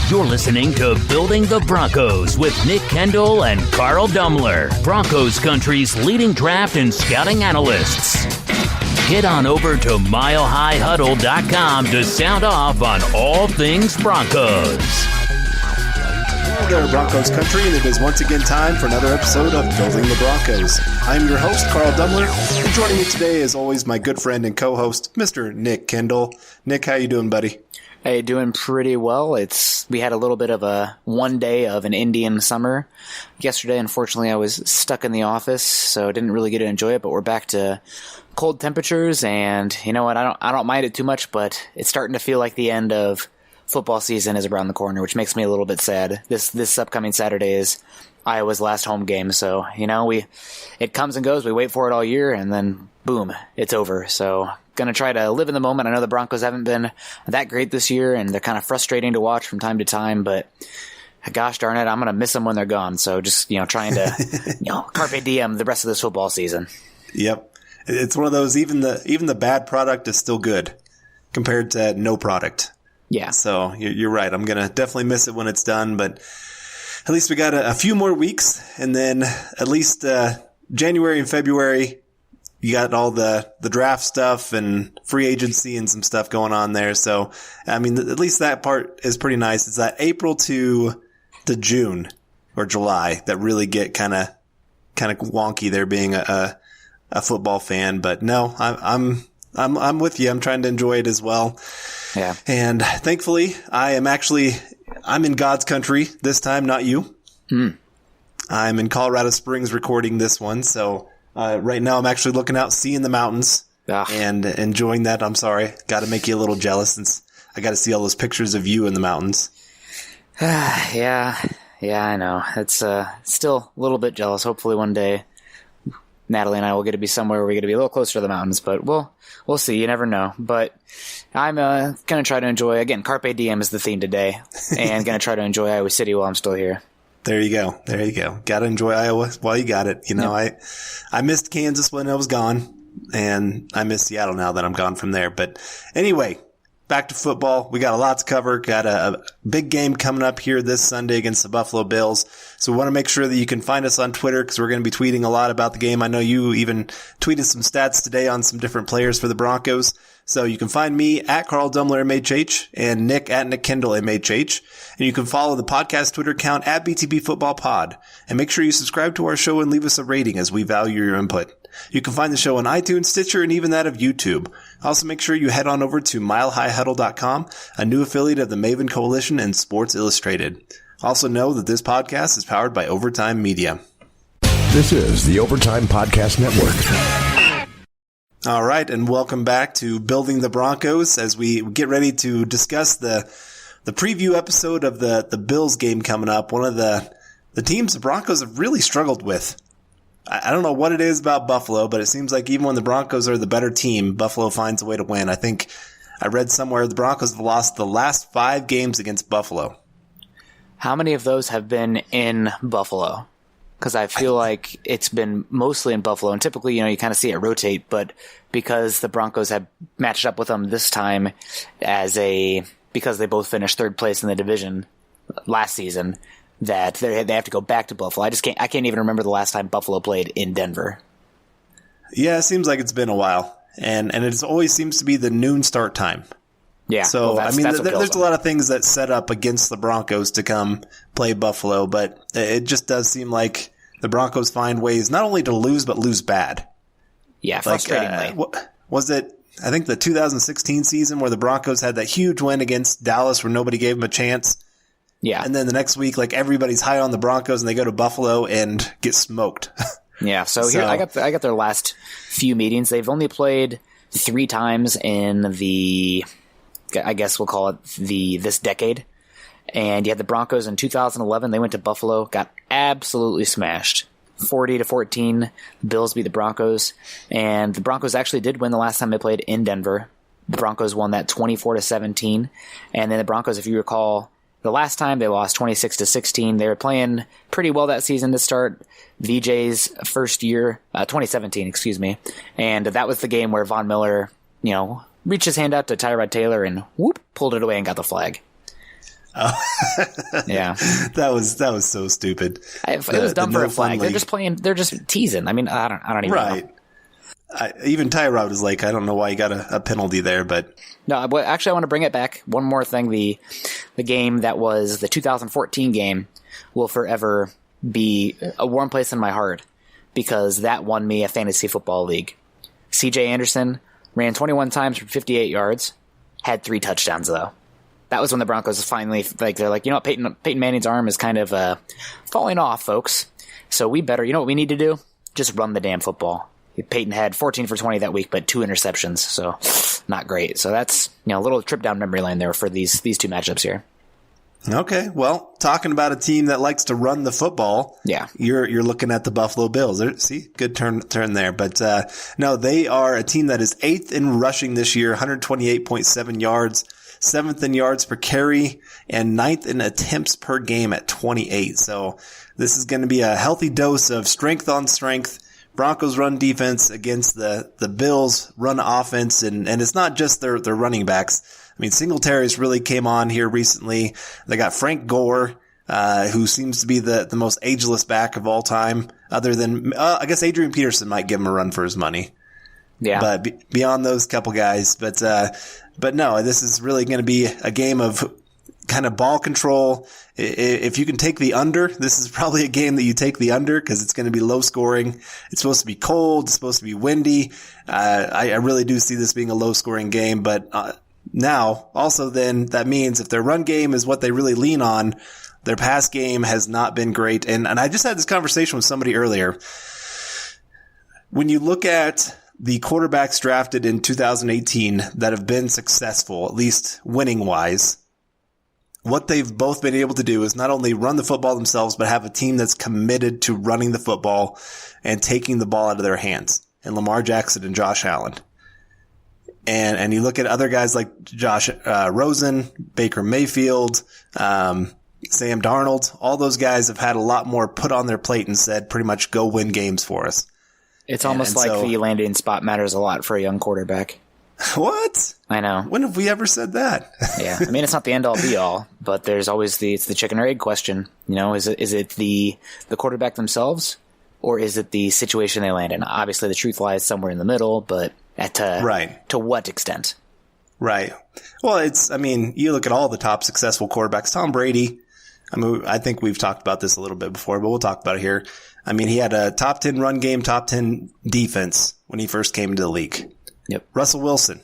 You're listening to Building the Broncos with Nick Kendell and Carl Dumler, Broncos country's leading draft and scouting analysts. Head on over to milehighhuddle.com to sound off on all things Broncos. Hello there, Broncos country, and it is once again time for another episode of Building the Broncos. I'm your host, Carl Dumler, and joining me today, as always, my good friend and co-host, Mr. Nick Kendell. Nick, how you doing, buddy? Hey, doing pretty well. We had a little bit of a one day of an Indian summer. Yesterday, unfortunately, I was stuck in the office, so I didn't really get to enjoy it, but we're back to cold temperatures, and you know what, I don't mind it too much, but it's starting to feel like the end of football season is around the corner, which makes me a little bit sad. This upcoming Saturday is Iowa's last home game, so, you know, it comes and goes, we wait for it all year, and then boom, it's over. So going to try to live in the moment. I know the Broncos haven't been that great this year, and they're kind of frustrating to watch from time to time, but gosh darn it, I'm going to miss them when they're gone. So just, trying to, carpe diem the rest of this football season. Yep. It's one of those, even the bad product is still good compared to no product. Yeah. So you're right. I'm going to definitely miss it when it's done, but at least we got a few more weeks, and then at least January and February, you got all the draft stuff and free agency and some stuff going on there. So, I mean, at least that part is pretty nice. It's that April to June or July that really get kind of wonky there being a football fan. But no, I'm with you. I'm trying to enjoy it as well. Yeah. And thankfully, I'm in God's country this time, not you. I'm in Colorado Springs recording this one. So, right now I'm actually looking out, seeing the mountains and enjoying that. I'm sorry. Got to make you a little jealous since I got to see all those pictures of you in the mountains. Yeah, I know. It's still a little bit jealous. Hopefully one day Natalie and I will get to be somewhere where we get to be a little closer to the mountains, but we'll see. You never know. But I'm going to try to enjoy, again, Carpe Diem is the theme today, and going to try to enjoy Iowa City while I'm still here. There you go. Got to enjoy Iowa while you got it. Yep. I missed Kansas when I was gone, and I miss Seattle now that I'm gone from there. But anyway, back to football. We got a lot to cover. Got a big game coming up here this Sunday against the Buffalo Bills. So we want to make sure that you can find us on Twitter because we're going to be tweeting a lot about the game. I know you even tweeted some stats today on some different players for the Broncos. So you can find me at Carl Dumler MHH and Nick at Nick Kendell MHH. And you can follow the podcast Twitter account at BTB Football Pod. And make sure you subscribe to our show and leave us a rating as we value your input. You can find the show on iTunes, Stitcher, and even that of YouTube. Also make sure you head on over to milehighhuddle.com, a new affiliate of the Maven Coalition and Sports Illustrated. Also know that this podcast is powered by Overtime Media. This is the Overtime Podcast Network. All right, and welcome back to Building the Broncos as we get ready to discuss the preview episode of the Bills game coming up. One of the teams the Broncos have really struggled with. I don't know what it is about Buffalo, but it seems like even when the Broncos are the better team, Buffalo finds a way to win. I think I read somewhere the Broncos have lost the last 5 games against Buffalo. How many of those have been in Buffalo? Because I feel like it's been mostly in Buffalo, and typically, you kind of see it rotate, but because the Broncos have matched up with them this time because they both finished third place in the division last season, that they have to go back to Buffalo. I can't even remember the last time Buffalo played in Denver. Yeah, it seems like it's been a while, and it always seems to be the noon start time. Yeah. So, well, there's a lot of things that set up against the Broncos to come play Buffalo, but it just does seem like the Broncos find ways not only to lose, but lose bad. Yeah, frustratingly. Was it, I think, the 2016 season where the Broncos had that huge win against Dallas where nobody gave them a chance? Yeah. And then the next week, everybody's high on the Broncos and they go to Buffalo and get smoked. Yeah, so here I got their last few meetings. They've only played 3 times in the, I guess we'll call it this decade. And you had the Broncos in 2011. They went to Buffalo, got absolutely smashed. 40-14. The Bills beat the Broncos. And the Broncos actually did win the last time they played in Denver. The Broncos won that 24-17. And then the Broncos, if you recall, the last time they lost 26-16. They were playing pretty well that season to start. VJ's first year, 2017, excuse me. And that was the game where Von Miller, reached his hand out to Tyrod Taylor and whoop, pulled it away and got the flag. Yeah. That was so stupid. It was dumb for a flag. League. They're just teasing. I mean, I don't even know. Even Tyrod was like, I don't know why you got a penalty there, but no. But actually, I want to bring it back. One more thing: the game that was the 2014 game will forever be a warm place in my heart because that won me a fantasy football league. C.J. Anderson ran 21 times for 58 yards, had 3 touchdowns though. That was when the Broncos finally they're like, you know what, Peyton Manning's arm is kind of falling off, folks. So we better, you know what we need to do? Just run the damn football. Peyton had 14 for 20 that week, but 2 interceptions, so not great. So that's, a little trip down memory lane there for these 2 matchups here. Okay, well, talking about a team that likes to run the football, yeah, you're looking at the Buffalo Bills. See, good turn there. But no, they are a team that is 8th in rushing this year, 128.7 yards, 7th in yards per carry, and 9th in attempts per game at 28. So this is going to be a healthy dose of strength on strength. Broncos run defense against the Bills run offense, and it's not just their running backs. I mean, Singletary's really came on here recently. They got Frank Gore, who seems to be the most ageless back of all time, other than, I guess Adrian Peterson might give him a run for his money. Yeah. But beyond those couple guys, but no, this is really going to be a game of kind of ball control. If you can take the under, this is probably a game that you take the under because it's going to be low scoring. It's supposed to be cold. It's supposed to be windy. I really do see this being a low scoring game, but now also then that means if their run game is what they really lean on, their pass game has not been great. And I just had this conversation with somebody earlier. When you look at the quarterbacks drafted in 2018 that have been successful, at least winning wise, what they've both been able to do is not only run the football themselves, but have a team that's committed to running the football and taking the ball out of their hands. And Lamar Jackson and Josh Allen. And you look at other guys like Josh Rosen, Baker Mayfield, Sam Darnold. All those guys have had a lot more put on their plate and said, pretty much go win games for us. It's almost like the landing spot matters a lot for a young quarterback. What? I know. When have we ever said that? Yeah. I mean, it's not the end-all be-all, but there's always it's the chicken or egg question. Is it the quarterback themselves, or is it the situation they land in? Obviously, the truth lies somewhere in the middle, but to what extent? Right. Well, you look at all the top successful quarterbacks. Tom Brady, I think we've talked about this a little bit before, but we'll talk about it here. I mean, he had a top 10 run game, top 10 defense when he first came into the league. Yep. Russell Wilson.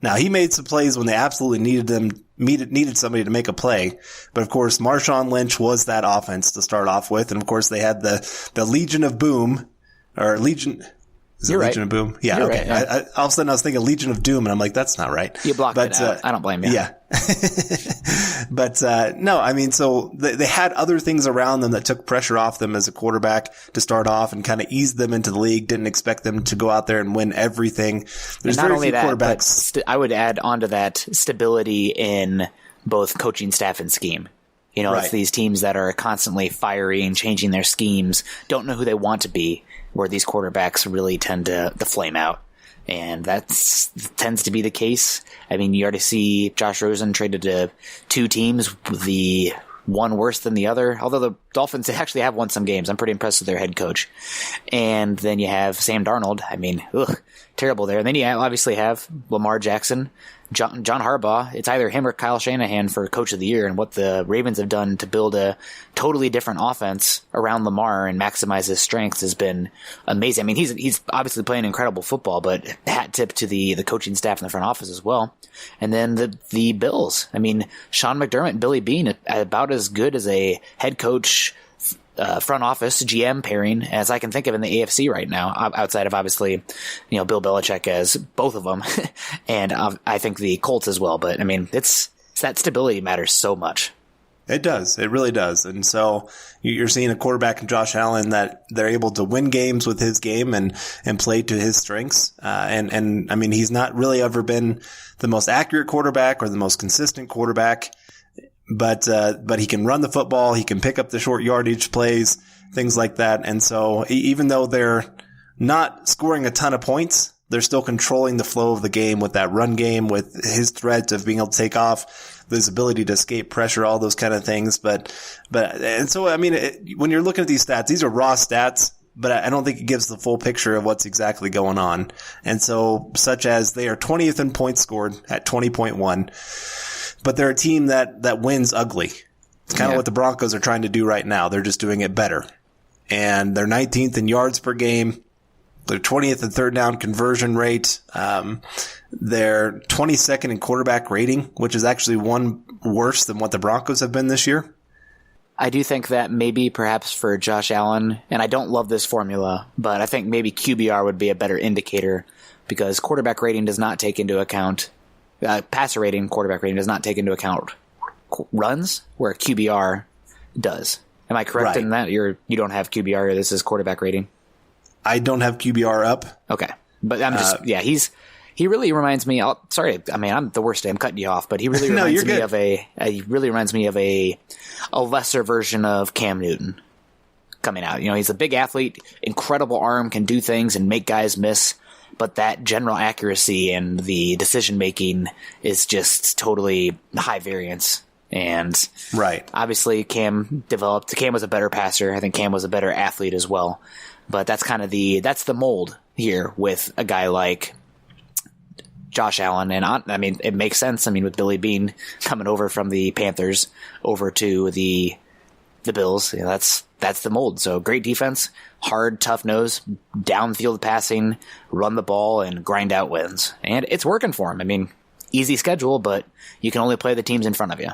Now, he made some plays when they absolutely needed somebody to make a play. But, of course, Marshawn Lynch was that offense to start off with. And, of course, they had the Legion of Boom, or Legion... Is it Legion of Boom? Yeah, You're okay. Right, yeah. All of a sudden I was thinking Legion of Doom, and I'm like, that's not right. You blocked it out. I don't blame you. Yeah. But no, so they had other things around them that took pressure off them as a quarterback to start off and kind of eased them into the league. Didn't expect them to go out there and win everything. There's not very only few that, quarterbacks. but I would add onto that stability in both coaching staff and scheme. Right. It's these teams that are constantly firing, changing their schemes, don't know who they want to be, where these quarterbacks really tend to flame out. And that tends to be the case. I mean, you already see Josh Rosen traded to 2 teams, the one worse than the other. Although the Dolphins actually have won some games. I'm pretty impressed with their head coach. And then you have Sam Darnold. I mean, terrible there. And then you obviously have Lamar Jackson, John Harbaugh. It's either him or Kyle Shanahan for Coach of the Year, and what the Ravens have done to build a totally different offense around Lamar and maximize his strengths has been amazing. I mean, he's obviously playing incredible football, but hat tip to the coaching staff in the front office as well. And then the Bills. I mean, Sean McDermott and Billy Beane, about as good as a head coach front office GM pairing as I can think of in the AFC right now, outside of obviously, Bill Belichick as both of them, and I think the Colts as well. But I mean, it's that stability matters so much. It does. It really does. And so you're seeing a quarterback in Josh Allen that they're able to win games with his game and play to his strengths. And I mean, he's not really ever been the most accurate quarterback or the most consistent quarterback. But he can run the football. He can pick up the short yardage plays, things like that. And so even though they're not scoring a ton of points, they're still controlling the flow of the game with that run game, with his threat of being able to take off. his ability to escape pressure, all those kind of things. And so, I mean, when you're looking at these stats, these are raw stats, but I don't think it gives the full picture of what's exactly going on. And so, such as they are 20th in points scored at 20.1, but they're a team that wins ugly. It's kind of what the Broncos are trying to do right now. They're just doing it better. And they're 19th in yards per game. They're 20th in third down conversion rate. They're 22nd in quarterback rating, which is actually one worse than what the Broncos have been this year. I do think that maybe perhaps for Josh Allen, and I don't love this formula, but I think maybe QBR would be a better indicator because quarterback rating does not take into account, passer rating, quarterback rating does not take into account runs, where QBR does. Am I correct in that? You don't have QBR, this is quarterback rating? I don't have QBR up. Okay. But I'm just, he really reminds me, I'm the worst, I'm cutting you off, but he really reminds me of a lesser version of Cam Newton coming out. He's a big athlete, incredible arm, can do things and make guys miss, but that general accuracy and the decision making is just totally high variance. And obviously Cam was a better passer. I think Cam was a better athlete as well. But that's kind of that's the mold here with a guy like Josh Allen. And I mean, it makes sense. I mean, with Billy Beane coming over from the Panthers over to the Bills, that's the mold. So great defense, hard, tough nose, downfield passing, run the ball, and grind out wins. And it's working for him. I mean, easy schedule, but you can only play the teams in front of you.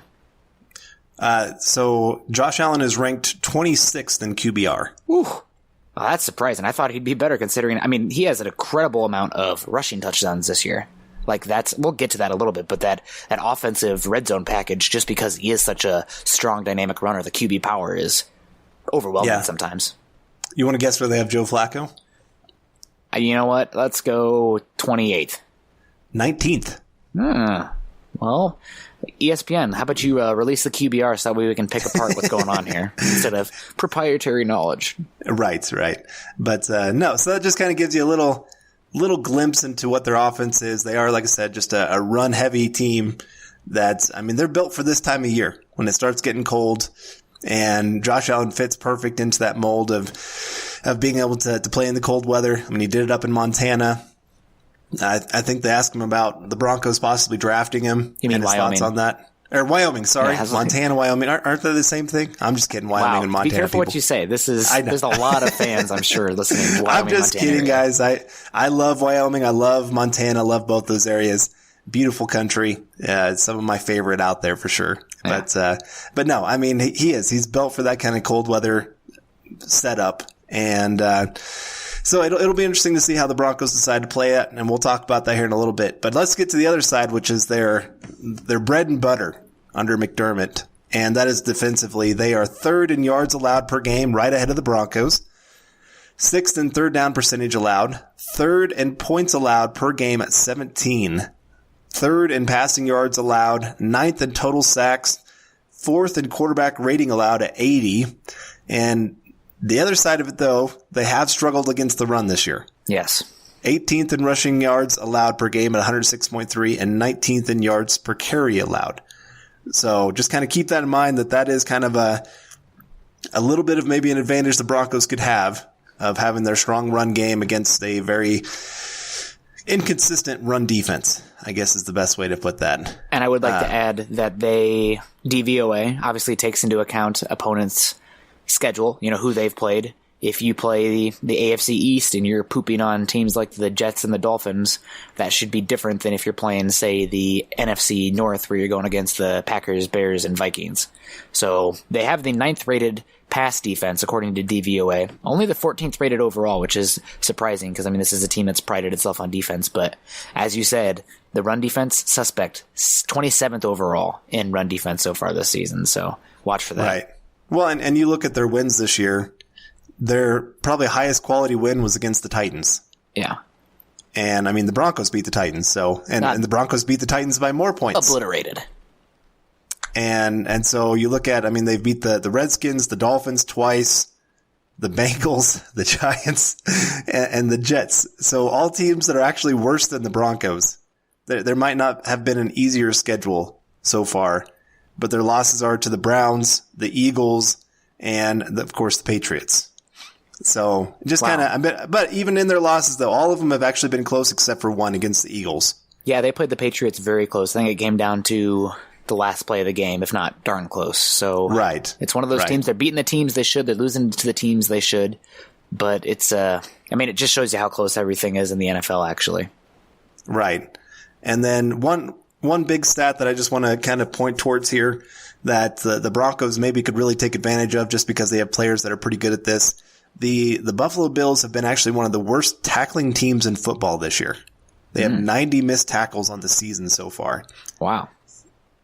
So Josh Allen is ranked 26th in QBR. Ooh. Well, that's surprising. I thought he'd be better considering, I mean, he has an incredible amount of rushing touchdowns this year. We'll get to that a little bit, but that offensive red zone package, just because he is such a strong, dynamic runner, the QB power is overwhelming sometimes. You want to guess where they have Joe Flacco? You know what? Let's go 28th. 19th. Well, ESPN, how about you release the QBR so that way we can pick apart what's going on here instead of proprietary knowledge. Right. But no, so that just kind of gives you a little glimpse into what their offense is. They are, like I said, just a run-heavy team they're built for this time of year when it starts getting cold. And Josh Allen fits perfect into that mold of being able to play in the cold weather. I mean, he did it up in Montana. I think they asked him about the Broncos possibly drafting him. You mean and his Wyoming? Thoughts on that? Or Wyoming, sorry. Yeah, Montana, Wyoming. Aren't they the same thing? I'm just kidding. Wyoming and Montana. Be careful what you say. There's a lot of fans, I'm sure, listening to Wyoming. I'm just Montana kidding, area. guys. I love Wyoming. I love Montana. I love both those areas. Beautiful country. It's some of my favorite out there for sure. Yeah. But no, I mean, he's built for that kind of cold weather setup. And, so it'll be interesting to see how the Broncos decide to play it, and we'll talk about that here in a little bit. But let's get to the other side, which is their bread and butter under McDermott, and that is defensively. They are third in yards allowed per game, right ahead of the Broncos. Sixth in third down percentage allowed. Third in points allowed per game at 17. Third in passing yards allowed. Ninth in total sacks. Fourth in quarterback rating allowed at 80. And the other side of it, though, they have struggled against the run this year. Yes. 18th in rushing yards allowed per game at 106.3 and 19th in yards per carry allowed. So just kind of keep that in mind that is kind of a little bit of maybe an advantage the Broncos could have of having their strong run game against a very inconsistent run defense, I guess is the best way to put that. And I would like to add that DVOA obviously takes into account opponents' schedule, who they've played. If you play the AFC East and you're pooping on teams like the Jets and the Dolphins, that should be different than if you're playing, say, the NFC North where you're going against the Packers, Bears, and Vikings. So they have the 9th rated pass defense according to DVOA, only the 14th rated overall, which is surprising because, this is a team that's prided itself on defense. But as you said, the run defense, suspect, 27th overall in run defense so far this season. So watch for that. Right. Well, and you look at their wins this year, their probably highest quality win was against the Titans. Yeah. And, the Broncos beat the Titans, and the Broncos beat the Titans by more points. Obliterated. And so you look at, they've beat the Redskins, the Dolphins twice, the Bengals, the Giants, and the Jets. So all teams that are actually worse than the Broncos. There might not have been an easier schedule so far, but their losses are to the Browns, the Eagles, and of course the Patriots. So just kind of, but even in their losses though, all of them have actually been close except for one against the Eagles. Yeah, they played the Patriots very close. I think it came down to the last play of the game, if not darn close. So it's one of those teams. They're beating the teams they should. They're losing to the teams they should. But it's, I mean, it just shows you how close everything is in the NFL, actually. Right. And then one big stat that I just want to kind of point towards here that the Broncos maybe could really take advantage of just because they have players that are pretty good at this. The Buffalo Bills have been actually one of the worst tackling teams in football this year. They have 90 missed tackles on the season so far. Wow.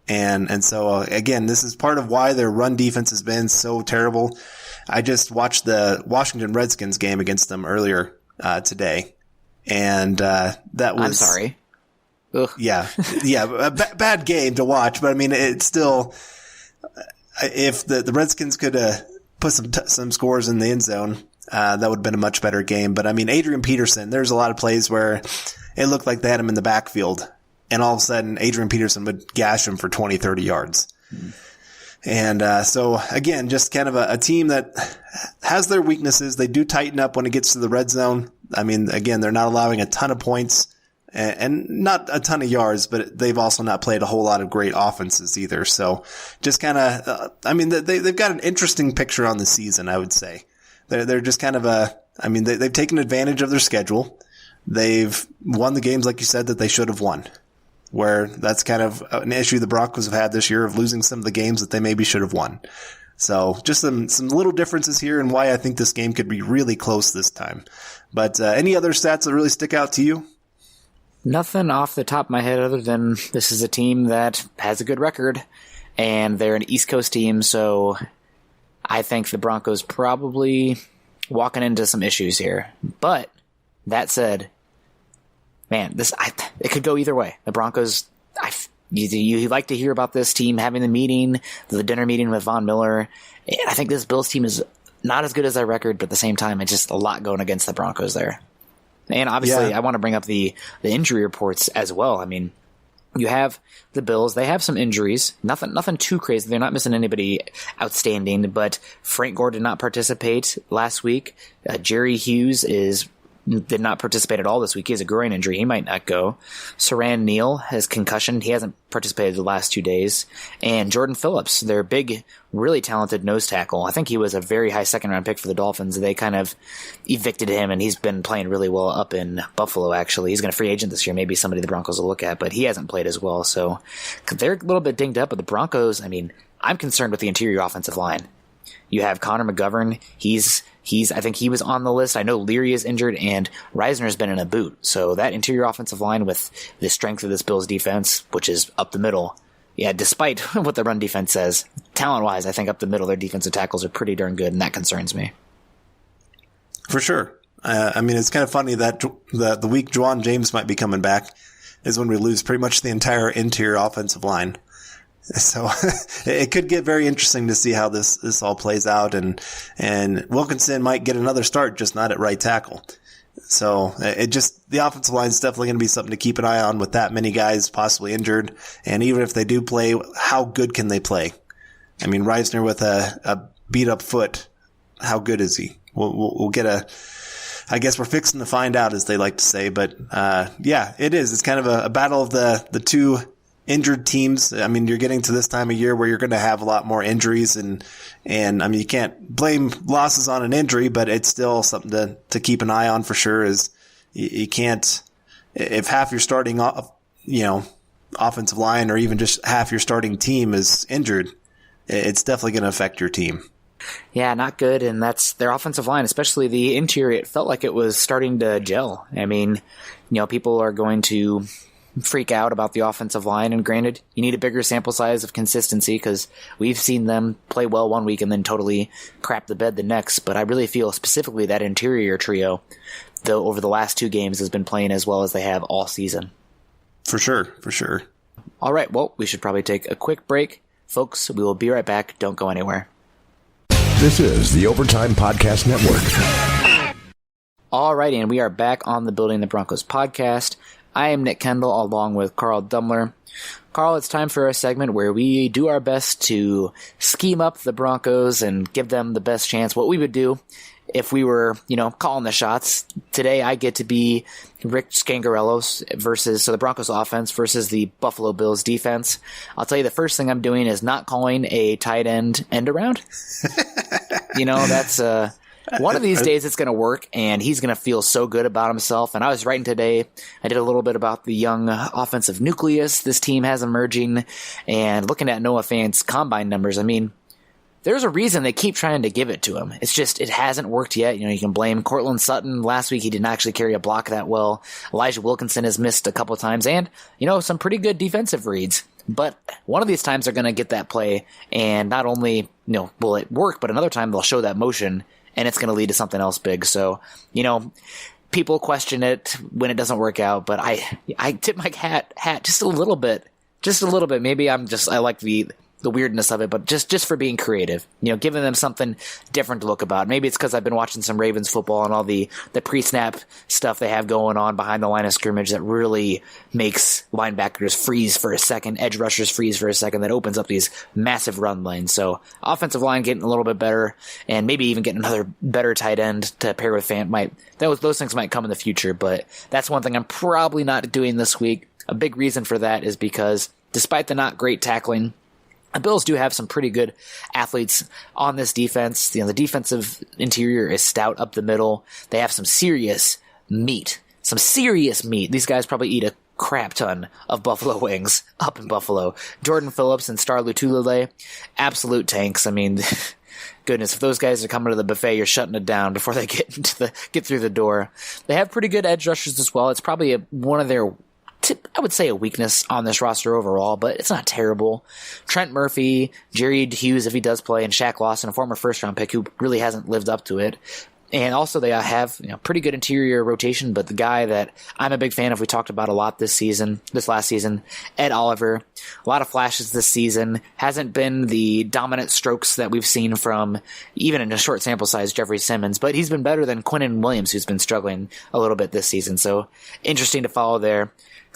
And so, again, this is part of why their run defense has been so terrible. I just watched the Washington Redskins game against them earlier today. And that was... I'm sorry. Ugh. Yeah, a bad game to watch. But, I mean, it's still... If the Redskins could put some scores in the end zone, that would have been a much better game. But, I mean, Adrian Peterson, there's a lot of plays where it looked like they had him in the backfield. And all of a sudden, Adrian Peterson would gash him for 20, 30 yards. And so, again, just kind of a team that has their weaknesses. They do tighten up when it gets to the red zone. I mean, again, they're not allowing a ton of points and not a ton of yards, but they've also not played a whole lot of great offenses either. So just kind of, I mean, they've got an interesting picture on the season, I would say. They're just kind of they've taken advantage of their schedule. They've won the games, like you said, that they should have won. Where that's kind of an issue the Broncos have had this year of losing some of the games that they maybe should have won. So just some little differences here and why I think this game could be really close this time. But any other stats that really stick out to you? Nothing off the top of my head other than this is a team that has a good record, and they're an East Coast team, so I think the Broncos probably walking into some issues here. But that said, man, it could go either way. The Broncos, you like to hear about this team having the dinner meeting with Von Miller. I think this Bills team is not as good as their record, but at the same time, it's just a lot going against the Broncos there. And obviously, I want to bring up the injury reports as well. I mean, you have the Bills. They have some injuries. Nothing too crazy. They're not missing anybody outstanding, but Frank Gore did not participate last week. Jerry Hughes did not participate at all this week. He has a groin injury. He might not go. Saran Neal has concussion. He hasn't participated the last 2 days. And Jordan Phillips, their big, really talented nose tackle. I think he was a very high second-round pick for the Dolphins. They kind of evicted him, and he's been playing really well up in Buffalo, actually. He's going to free agent this year. Maybe somebody the Broncos will look at, but he hasn't played as well. So they're a little bit dinged up, but the Broncos, I mean, I'm concerned with the interior offensive line. You have Connor McGovern. I think he was on the list. I know Leary is injured, and Reisner's been in a boot. So that interior offensive line with the strength of this Bills defense, which is up the middle, despite what the run defense says, talent-wise, I think up the middle, their defensive tackles are pretty darn good, and that concerns me. For sure. I mean, it's kind of funny that the week Juwan James might be coming back is when we lose pretty much the entire interior offensive line. So it could get very interesting to see how this all plays out, and Wilkinson might get another start, just not at right tackle. So the offensive line is definitely going to be something to keep an eye on with that many guys possibly injured. And even if they do play, how good can they play? I mean, Reisner with a beat up foot, how good is he? We'll get I guess we're fixing to find out, as they like to say. But it is. It's kind of a battle of the two injured teams. I mean, you're getting to this time of year where you're going to have a lot more injuries, and I mean, you can't blame losses on an injury, but it's still something to keep an eye on for sure. Is you can't, if half your starting offensive line or even just half your starting team is injured, it's definitely going to affect your team. Yeah, not good, and that's their offensive line, especially the interior. It felt like it was starting to gel. I mean, people are going to freak out about the offensive line, and granted, you need a bigger sample size of consistency because we've seen them play well one week and then totally crap the bed the next, but I really feel specifically that interior trio, though, over the last 2 games has been playing as well as they have all season. For sure. All right, well, we should probably take a quick break. Folks, we will be right back. Don't go anywhere. This is the Overtime Podcast Network. All right, and we are back on the Building the Broncos podcast. I am Nick Kendell along with Carl Dumler. Carl, it's time for a segment where we do our best to scheme up the Broncos and give them the best chance. What we would do if we were, calling the shots. Today I get to be Rick Scangarello's so the Broncos offense versus the Buffalo Bills defense. I'll tell you the first thing I'm doing is not calling a tight end around. That's one of these days it's going to work, and he's going to feel so good about himself. And I was writing today, I did a little bit about the young offensive nucleus this team has emerging, and looking at Noah Fant's combine numbers, there's a reason they keep trying to give it to him. It's just, it hasn't worked yet. You can blame Cortland Sutton. Last week, he didn't actually carry a block that well. Elijah Wilkinson has missed a couple times, and, some pretty good defensive reads. But one of these times they're going to get that play, and not only, will it work, but another time they'll show that motion, and it's going to lead to something else big. So, people question it when it doesn't work out, but I tip my hat just a little bit. Maybe I like the weirdness of it, but just for being creative, giving them something different to look about. Maybe it's because I've been watching some Ravens football and all the pre-snap stuff they have going on behind the line of scrimmage that really makes linebackers freeze for a second, edge rushers freeze for a second, that opens up these massive run lanes. So offensive line getting a little bit better, and maybe even getting another better tight end to pair with Fant those things might come in the future, but that's one thing I'm probably not doing this week. A big reason for that is because despite the not great tackling, the Bills do have some pretty good athletes on this defense. The defensive interior is stout up the middle. They have some serious meat. These guys probably eat a crap ton of buffalo wings up in Buffalo. Jordan Phillips and Star Lotulelei, absolute tanks. Goodness, if those guys are coming to the buffet, you're shutting it down before they get through the door. They have pretty good edge rushers as well. It's probably one of their, I would say, a weakness on this roster overall, but it's not terrible. Trent Murphy, Jerry Hughes, if he does play, and Shaq Lawson, a former first-round pick who really hasn't lived up to it. And also they have pretty good interior rotation, but the guy that I'm a big fan of, we talked about a lot this last season, Ed Oliver. A lot of flashes this season. Hasn't been the dominant strokes that we've seen from, even in a short sample size, Jeffrey Simmons, but he's been better than Quinnen Williams, who's been struggling a little bit this season. So interesting to follow there.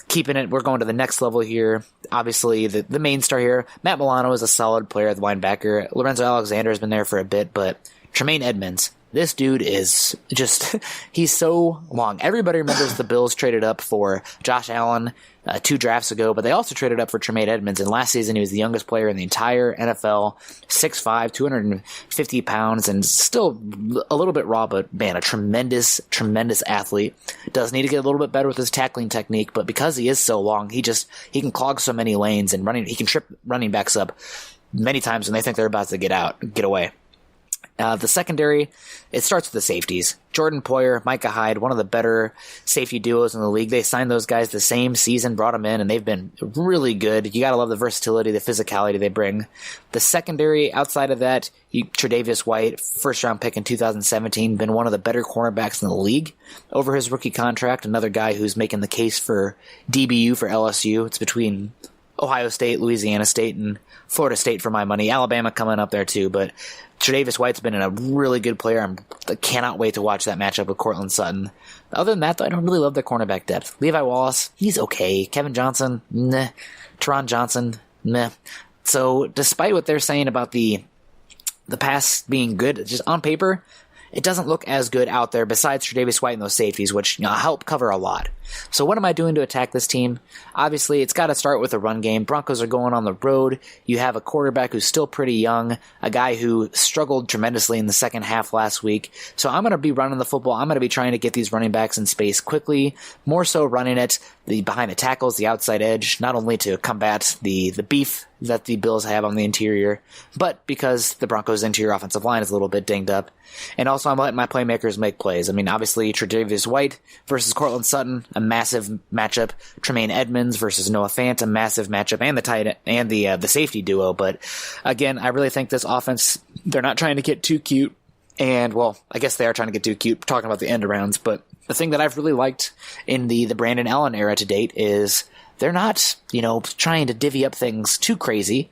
Keeping it, we're going to the next level here. Obviously, the main star here, Matt Milano, is a solid player at the linebacker. Lorenzo Alexander has been there for a bit, but Tremaine Edmonds, this dude is just, he's so long. Everybody remembers the Bills traded up for Josh Allen 2 drafts ago, but they also traded up for Tremaine Edmonds, and last season he was the youngest player in the entire NFL, 6'5", 250 pounds, and still a little bit raw, but man, a tremendous athlete. Does need to get a little bit better with his tackling technique, but because he is so long, he can clog so many lanes, and he can trip running backs up many times when they think they're about to get away. The secondary, it starts with the safeties. Jordan Poyer, Micah Hyde, one of the better safety duos in the league. They signed those guys the same season, brought them in, and they've been really good. You got to love the versatility, the physicality they bring. The secondary, outside of that, Tre'Davious White, first-round pick in 2017, been one of the better cornerbacks in the league over his rookie contract. Another guy who's making the case for DBU for LSU. It's between Ohio State, Louisiana State, and Florida State for my money. Alabama coming up there too, but Tre'Davious White's been a really good player. I cannot wait to watch that matchup with Cortland Sutton. Other than that, though, I don't really love their cornerback depth. Levi Wallace, he's okay. Kevin Johnson, meh. Teron Johnson, meh. So despite what they're saying about the pass being good, just on paper, it doesn't look as good out there besides Tre'Davious White and those safeties, which help cover a lot. So what am I doing to attack this team? Obviously, it's got to start with a run game. Broncos are going on the road. You have a quarterback who's still pretty young, a guy who struggled tremendously in the second half last week. So I'm going to be running the football. I'm going to be trying to get these running backs in space quickly, more so running it behind the tackles, the outside edge, not only to combat the beef that the Bills have on the interior, but because the Broncos' interior offensive line is a little bit dinged up. And also, I'm letting my playmakers make plays. Obviously, Tre'Davious White versus Cortland Sutton, a massive matchup. Tremaine Edmonds versus Noah Fant, a massive matchup, and the tight and the safety duo. But again, I really think this offense, they're not trying to get too cute. And, well, I guess they are trying to get too cute talking about the end arounds. But the thing that I've really liked in the Brandon Allen era to date is they're not, trying to divvy up things too crazy.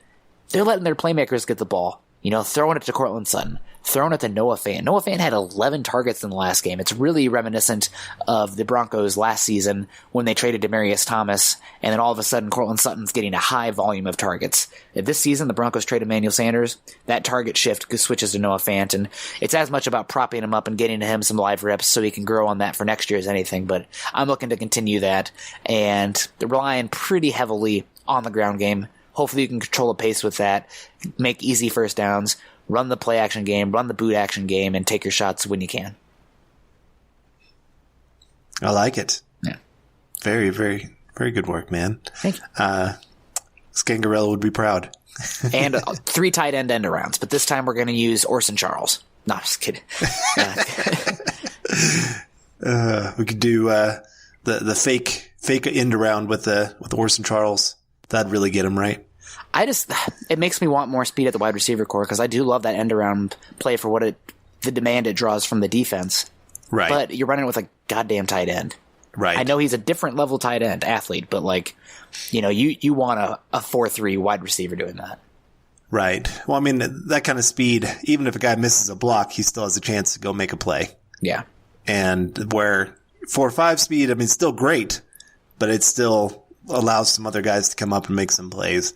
They're letting their playmakers get the ball. throwing it to Cortland Sutton, throwing it to Noah Fant. Noah Fant had 11 targets in the last game. It's really reminiscent of the Broncos last season when they traded Demaryius Thomas, and then all of a sudden Cortland Sutton's getting a high volume of targets. This season, the Broncos trade Emmanuel Sanders. That target shift switches to Noah Fant, and it's as much about propping him up and getting him some live reps so he can grow on that for next year as anything, but I'm looking to continue that, and they're relying pretty heavily on the ground game. Hopefully you can control the pace with that, make easy first downs, run the play action game, run the boot action game, and take your shots when you can. I like it. Yeah. Very, very, very good work, man. Thank you. Scangarello would be proud. And 3 tight end arounds, but this time we're going to use Orson Charles. No, I'm just kidding. We could do the fake end around with Orson Charles. That'd really get him right. It makes me want more speed at the wide receiver core because I do love that end around play for the demand it draws from the defense. Right. But you're running with a goddamn tight end. Right. I know he's a different level tight end athlete, but you want a 4-3 wide receiver doing that. Right. Well, I mean, that kind of speed, even if a guy misses a block, he still has a chance to go make a play. Yeah. And where 4-5 speed, I mean, it's still great, but it still allows some other guys to come up and make some plays.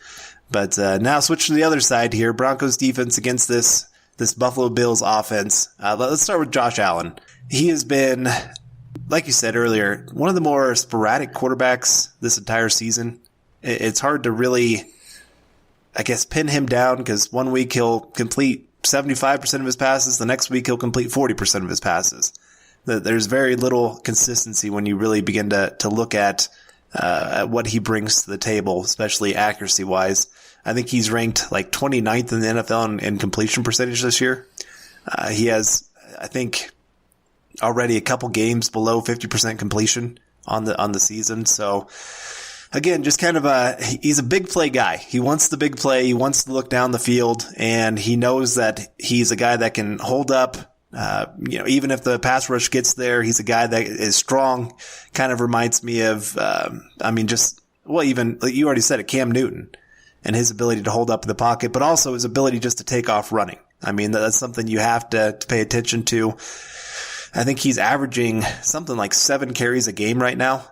But now switch to the other side here. Broncos defense against this Buffalo Bills offense. Let's start with Josh Allen. He has been, like you said earlier, one of the more sporadic quarterbacks this entire season. It's hard to really, I guess, pin him down because one week he'll complete 75% of his passes. The next week he'll complete 40% of his passes. There's very little consistency when you really begin to look at what he brings to the table, especially accuracy-wise. I think he's ranked like 29th in the NFL in completion percentage this year. He has, I think, already a couple games below 50% completion on the season. So, again, just kind of he's a big play guy. He wants the big play. He wants to look down the field, and he knows that he's a guy that can hold up. Even if the pass rush gets there, he's a guy that is strong. Kind of reminds me of, even like you already said it, Cam Newton and his ability to hold up in the pocket, but also his ability just to take off running. I mean, that's something you have to pay attention to. I think he's averaging something like 7 carries a game right now.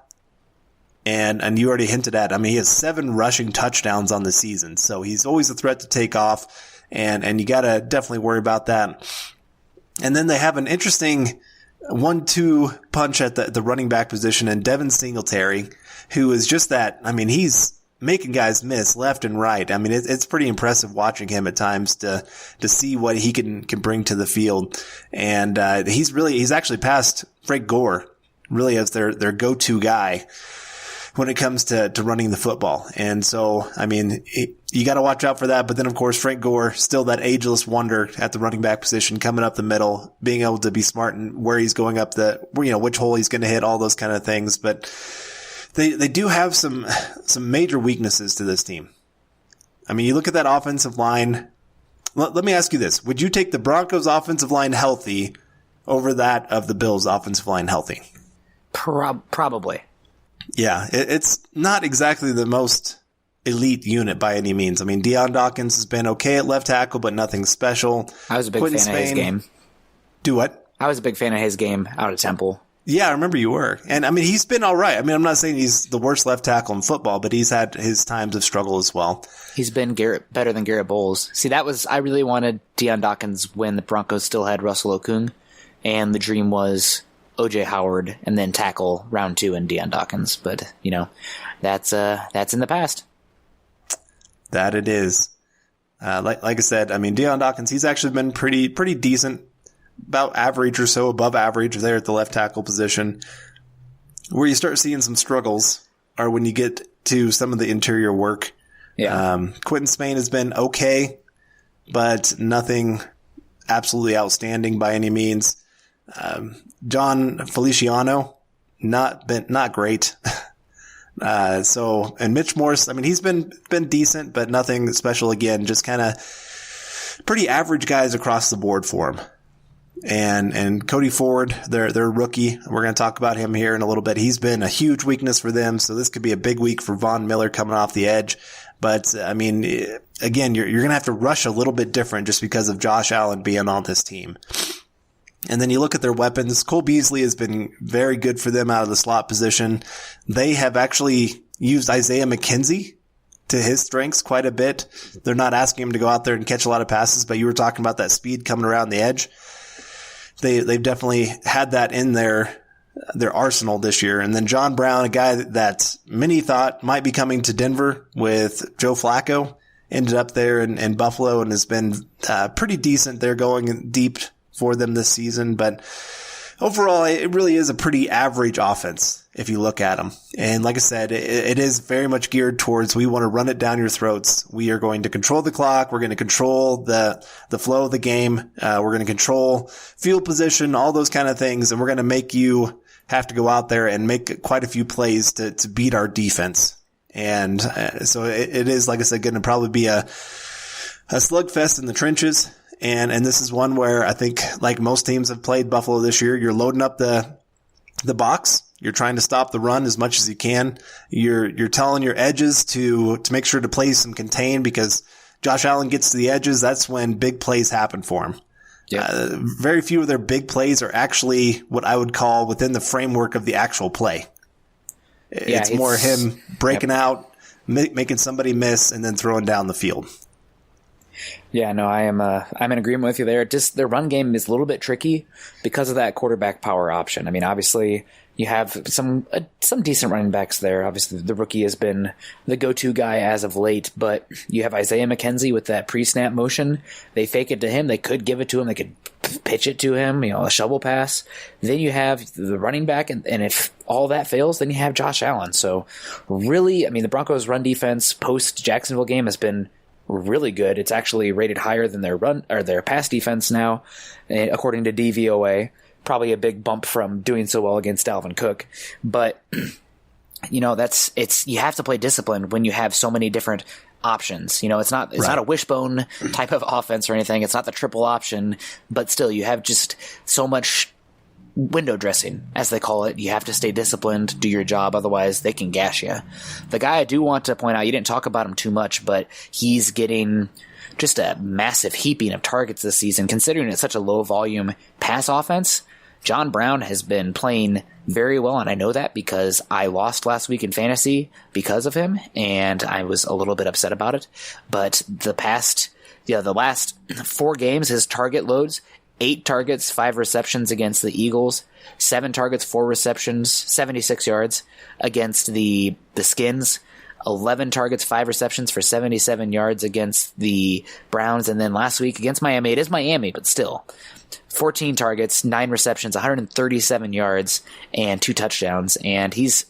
And you already hinted at, I mean, he has 7 rushing touchdowns on the season. So he's always a threat to take off, and you gotta definitely worry about that. And then they have an interesting 1-2 punch at the running back position, and Devin Singletary, who is just that. I mean, he's making guys miss left and right. I mean, it's pretty impressive watching him at times to see what he can bring to the field. And he's actually passed Frank Gore really as their go-to guy when it comes to running the football. And so, I mean, you got to watch out for that. But then, of course, Frank Gore, still that ageless wonder at the running back position, coming up the middle, being able to be smart and where he's going up which hole he's going to hit, all those kind of things. But they do have some major weaknesses to this team. I mean, you look at that offensive line. Let me ask you this. Would you take the Broncos offensive line healthy over that of the Bills offensive line healthy? Probably. Yeah, it's not exactly the most elite unit by any means. I mean, Deion Dawkins has been okay at left tackle, but nothing special. I was a big fan of his game. Do what? I was a big fan of his game out of Temple. Yeah, I remember you were. And I mean, he's been all right. I mean, I'm not saying he's the worst left tackle in football, but he's had his times of struggle as well. He's been better than Garrett Bowles. See, I really wanted Deion Dawkins when the Broncos still had Russell Okung, and the dream was O.J. Howard and then tackle round 2 and Deion Dawkins. But, that's in the past. That it is. Like I said, I mean, Deion Dawkins, he's actually been pretty decent, about average or so, above average there at the left tackle position. Where you start seeing some struggles are when you get to some of the interior work. Yeah. Quentin Spain has been okay, but nothing absolutely outstanding by any means. John Feliciano, not great. And Mitch Morse, I mean, he's been decent, but nothing special again, just kind of pretty average guys across the board for him. And Cody Ford, their rookie, we're going to talk about him here in a little bit. He's been a huge weakness for them, so this could be a big week for Von Miller coming off the edge. But I mean, again, you're going to have to rush a little bit different just because of Josh Allen being on this team. And then you look at their weapons. Cole Beasley has been very good for them out of the slot position. They have actually used Isaiah McKenzie to his strengths quite a bit. They're not asking him to go out there and catch a lot of passes, but you were talking about that speed coming around the edge. They've definitely had that in their arsenal this year. And then John Brown, a guy that many thought might be coming to Denver with Joe Flacco, ended up there in Buffalo and has been pretty decent. They're going deep for them this season, but overall, it really is a pretty average offense if you look at them. And like I said, it is very much geared towards, we want to run it down your throats. We are going to control the clock. We're going to control the flow of the game. We're going to control field position, all those kind of things. And we're going to make you have to go out there and make quite a few plays to beat our defense. And so it is, like I said, going to probably be a slugfest in the trenches. And this is one where I think, like most teams have played Buffalo this year, you're loading up the box. You're trying to stop the run as much as you can. You're telling your edges to make sure to play some contain, because Josh Allen gets to the edges. That's when big plays happen for him. Yeah. Very few of their big plays are actually what I would call within the framework of the actual play. It's more him breaking out, making somebody miss, and then throwing down the field. Yeah, no, I'm in agreement with you there. Just their run game is a little bit tricky because of that quarterback power option. I mean, obviously you have some decent running backs there. Obviously the rookie has been the go-to guy as of late, but you have Isaiah McKenzie with that pre-snap motion. They fake it to him. They could give it to him. They could pitch it to him, a shovel pass. Then you have the running back, and if all that fails, then you have Josh Allen. So really, I mean, the Broncos' run defense post Jacksonville game has been really good. It's actually rated higher than their pass defense now, according to DVOA. Probably a big bump from doing so well against Dalvin Cook. But you have to play disciplined when you have so many different options. It's not a wishbone type of offense or anything. It's not the triple option, but still you have just so much window dressing, as they call it. You have to stay disciplined, do your job, otherwise they can gash you. The guy I do want to point out, you didn't talk about him too much, but he's getting just a massive heaping of targets this season, considering it's such a low volume pass offense. John Brown has been playing very well, and I know that because I lost last week in fantasy because of him, and I was a little bit upset about it. But the last 4 games, his target loads, 8 targets, 5 receptions against the Eagles, 7 targets, 4 receptions, 76 yards against the Skins, 11 targets, 5 receptions for 77 yards against the Browns, and then last week against Miami, it is Miami, but still, 14 targets, 9 receptions, 137 yards, and 2 touchdowns. And his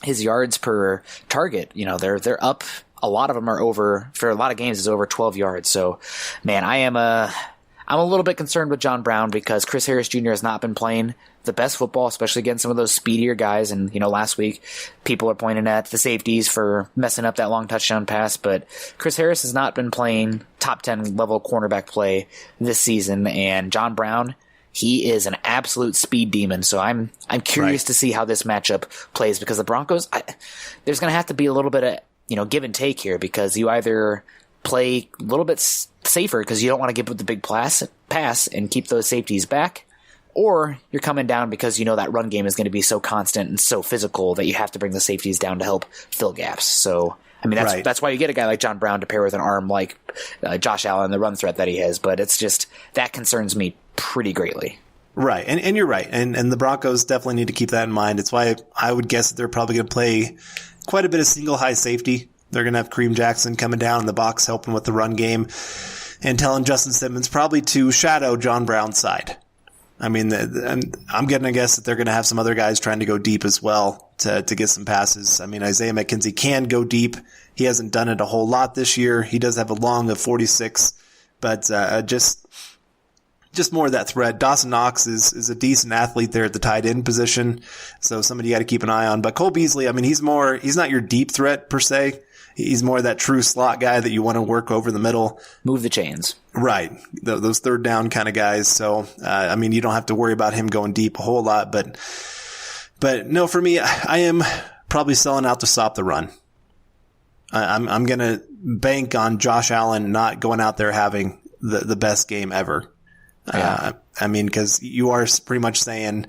yards per target, they're up. A lot of them are over, for a lot of games, is over 12 yards. So, man, I'm a little bit concerned with John Brown because Chris Harris Jr. has not been playing the best football, especially against some of those speedier guys. And, last week people are pointing at the safeties for messing up that long touchdown pass, but Chris Harris has not been playing top 10 level cornerback play this season. And John Brown, he is an absolute speed demon. So I'm curious to see how this matchup plays, because the Broncos, there's going to have to be a little bit of, give and take here, because you either play a little bit safer because you don't want to give up the big pass and keep those safeties back, or you're coming down because that run game is going to be so constant and so physical that you have to bring the safeties down to help fill gaps. So, I mean, that's why you get a guy like John Brown to pair with an arm like Josh Allen, the run threat that he has. But it's just, that concerns me pretty greatly. Right. And you're right. And the Broncos definitely need to keep that in mind. It's why I would guess that they're probably going to play quite a bit of single high safety. They're going to have Kareem Jackson coming down in the box, helping with the run game, and telling Justin Simmons probably to shadow John Brown's side. I mean, I'm going to guess that they're going to have some other guys trying to go deep as well to get some passes. I mean, Isaiah McKenzie can go deep. He hasn't done it a whole lot this year. He does have a long of 46, but just more of that threat. Dawson Knox is a decent athlete there at the tight end position, so somebody you got to keep an eye on. But Cole Beasley, I mean, he's not your deep threat per se. He's more that true slot guy that you want to work over the middle. Move the chains. Right. Those third down kind of guys. So, I mean, you don't have to worry about him going deep a whole lot, but no, for me, I am probably selling out to stop the run. I'm going to bank on Josh Allen not going out there having the best game ever. Yeah. I mean, because you are pretty much saying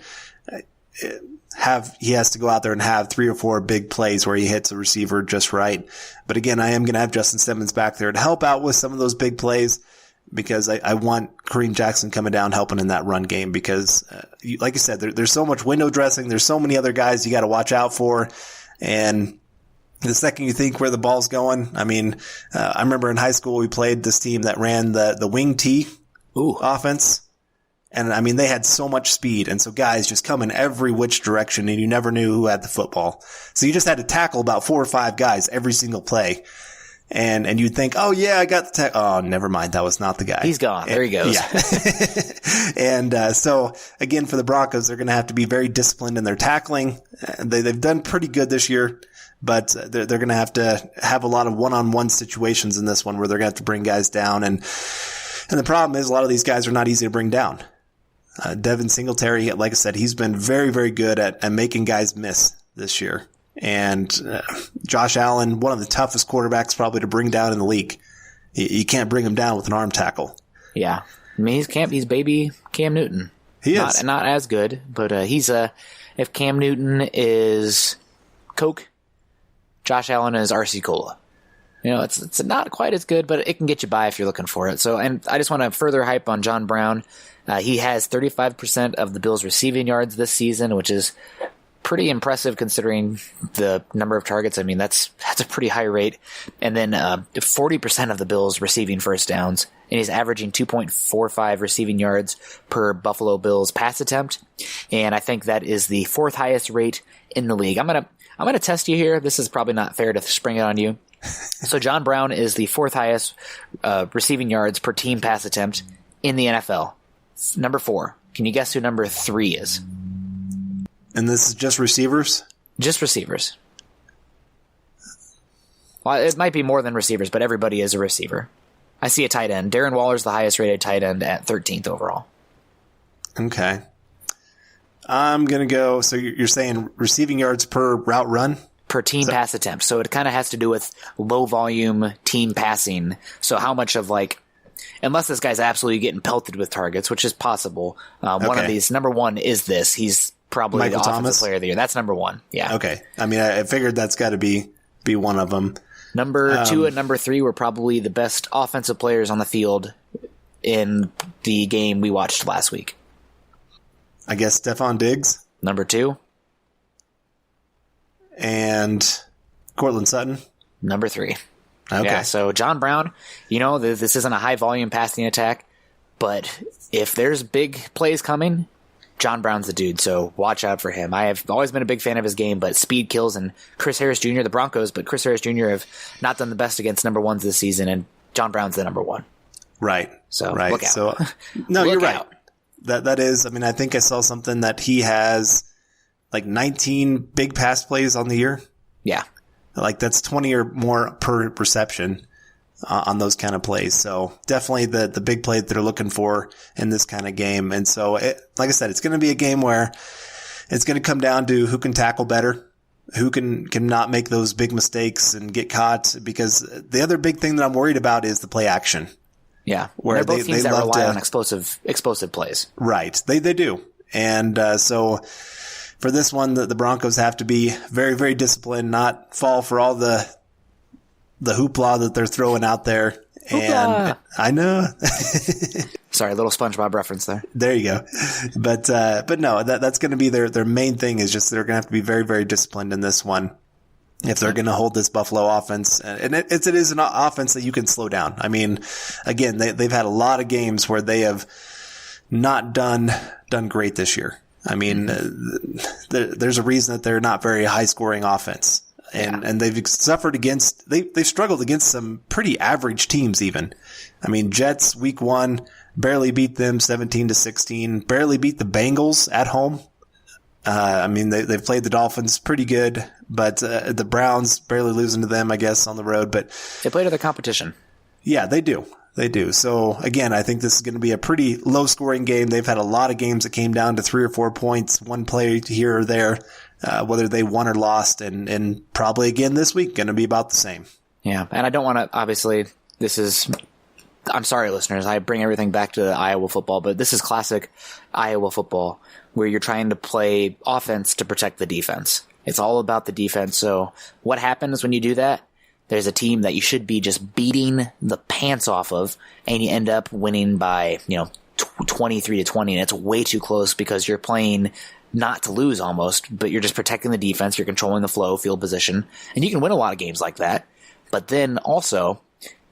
he has to go out there and have 3 or 4 big plays where he hits a receiver just right. But again, I am going to have Justin Simmons back there to help out with some of those big plays, because I want Kareem Jackson coming down helping in that run game, because like you said, there's so much window dressing. There's so many other guys you got to watch out for. And the second you think where the ball's going, I mean, I remember in high school we played this team that ran the wing T offense. And I mean, they had so much speed. And so guys just come in every which direction, and you never knew who had the football. So you just had to tackle about 4 or 5 guys every single play. And you'd think, oh yeah, I got the tackle. Oh, never mind. That was not the guy. He's gone. There he goes. Yeah. And, so again, for the Broncos, they're going to have to be very disciplined in their tackling. They've done pretty good this year, but they're going to have a lot of one-on-one situations in this one where they're going to have to bring guys down. And the problem is a lot of these guys are not easy to bring down. Devin Singletary, like I said, he's been very, very good at making guys miss this year. And Josh Allen, one of the toughest quarterbacks probably to bring down in the league. You can't bring him down with an arm tackle. Yeah. I mean, he's baby Cam Newton. He is. Not as good, but if Cam Newton is Coke, Josh Allen is RC Cola. You know, it's not quite as good, but it can get you by if you're looking for it. So, and I just want to further hype on John Brown. He has 35% of the Bills' receiving yards this season, which is pretty impressive considering the number of targets. I mean, that's a pretty high rate. And then 40% of the Bills receiving first downs, and he's averaging 2.45 receiving yards per Buffalo Bills pass attempt. And I think that is the 4th highest rate in the league. I'm gonna test you here. This is probably not fair to spring it on you. So John Brown is the 4th highest receiving yards per team pass attempt in the NFL. Number 4. Can you guess who number 3 is? And this is just receivers? Just receivers. Well, it might be more than receivers, but everybody is a receiver. I see a tight end. Darren Waller's the highest rated tight end at 13th overall. Okay. I'm going to go, so you're saying receiving yards per route run? Per team pass attempt. So it kind of has to do with low volume team passing. So how much of unless this guy's absolutely getting pelted with targets, which is possible. One of these, number 1 is this. He's probably Michael the offensive Thomas? player of the year. That's number 1. Yeah. Okay. I mean, I figured that's got to be one of them. Number 2 and number 3 were probably the best offensive players on the field in the game we watched last week. I guess Stephon Diggs. Number 2. And Cortland Sutton. Number 3. Okay. Yeah, so John Brown, this isn't a high volume passing attack, but if there's big plays coming, John Brown's the dude, so watch out for him. I have always been a big fan of his game, but speed kills, and Chris Harris Jr., the Broncos, but Chris Harris Jr. have not done the best against number 1s this season, and John Brown's the number 1. Right. So right. look out. So, no, you're right. Out. That is, I mean, I think I saw something that he has like 19 big pass plays on the year. Yeah. Like that's 20 or more per reception on those kind of plays. So definitely the big play that they're looking for in this kind of game. And so, like I said, it's going to be a game where it's going to come down to who can tackle better, who can not make those big mistakes and get caught. Because the other big thing that I'm worried about is the play action. Yeah. Where they're both teams that love rely on explosive plays. Right. They do. And so for this one, the Broncos have to be very, very disciplined, not fall for all the hoopla that they're throwing out there. Hoopla. And I know. Sorry, a little SpongeBob reference there. There you go. But no, that's going to be their main thing is just they're going to have to be very, very disciplined in this one if they're going to hold this Buffalo offense. And it is an offense that you can slow down. I mean, again, they've had a lot of games where they have not done great this year. I mean, there's a reason that they're not very high scoring offense. And they've suffered they've struggled against some pretty average teams even. I mean, Jets week 1 barely beat them 17-16, barely beat the Bengals at home. I mean, they've played the Dolphins pretty good, but the Browns barely losing to them, I guess, on the road. But they play to the competition. Yeah, they do. They do. So, again, I think this is going to be a pretty low-scoring game. They've had a lot of games that came down to 3 or 4 points, one play here or there, whether they won or lost, and probably again this week going to be about the same. Yeah, and I don't want to, obviously, I'm sorry, listeners, I bring everything back to Iowa football, but this is classic Iowa football where you're trying to play offense to protect the defense. It's all about the defense. So what happens when you do that? There's a team that you should be just beating the pants off of, and you end up winning by, 23-20, and it's way too close because you're playing not to lose almost, but you're just protecting the defense, you're controlling the flow, field position, and you can win a lot of games like that. But then also,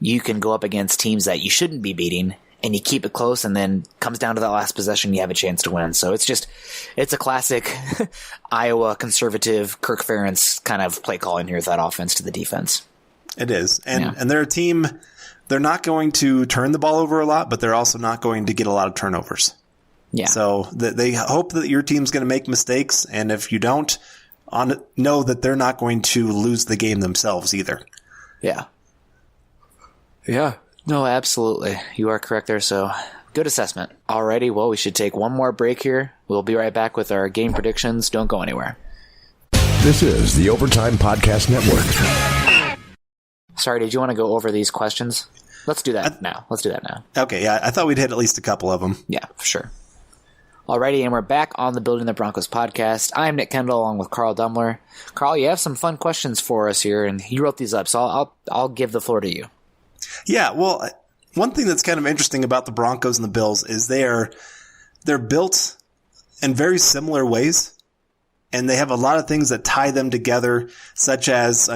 you can go up against teams that you shouldn't be beating, and you keep it close, and then comes down to that last possession, you have a chance to win. So it's a classic Iowa conservative Kirk Ferentz kind of play calling here with that offense to the defense. It is. And they're a team, they're not going to turn the ball over a lot, but they're also not going to get a lot of turnovers. Yeah. So they hope that your team's going to make mistakes, and if you don't, know that they're not going to lose the game themselves either. Yeah. Yeah. No, absolutely. You are correct there. So good assessment. Alrighty. Well, we should take one more break here. We'll be right back with our game predictions. Don't go anywhere. This is the Overtime Podcast Network. Sorry, did you want to go over these questions? Let's do that now. Okay. Yeah. I thought we'd hit at least a couple of them. Yeah, for sure. Alrighty, and we're back on the Building the Broncos podcast. I'm Nick Kendell along with Carl Dumler. Carl, you have some fun questions for us here, and you wrote these up, so I'll give the floor to you. Yeah, well, one thing that's kind of interesting about the Broncos and the Bills is they're built in very similar ways, and they have a lot of things that tie them together, such as,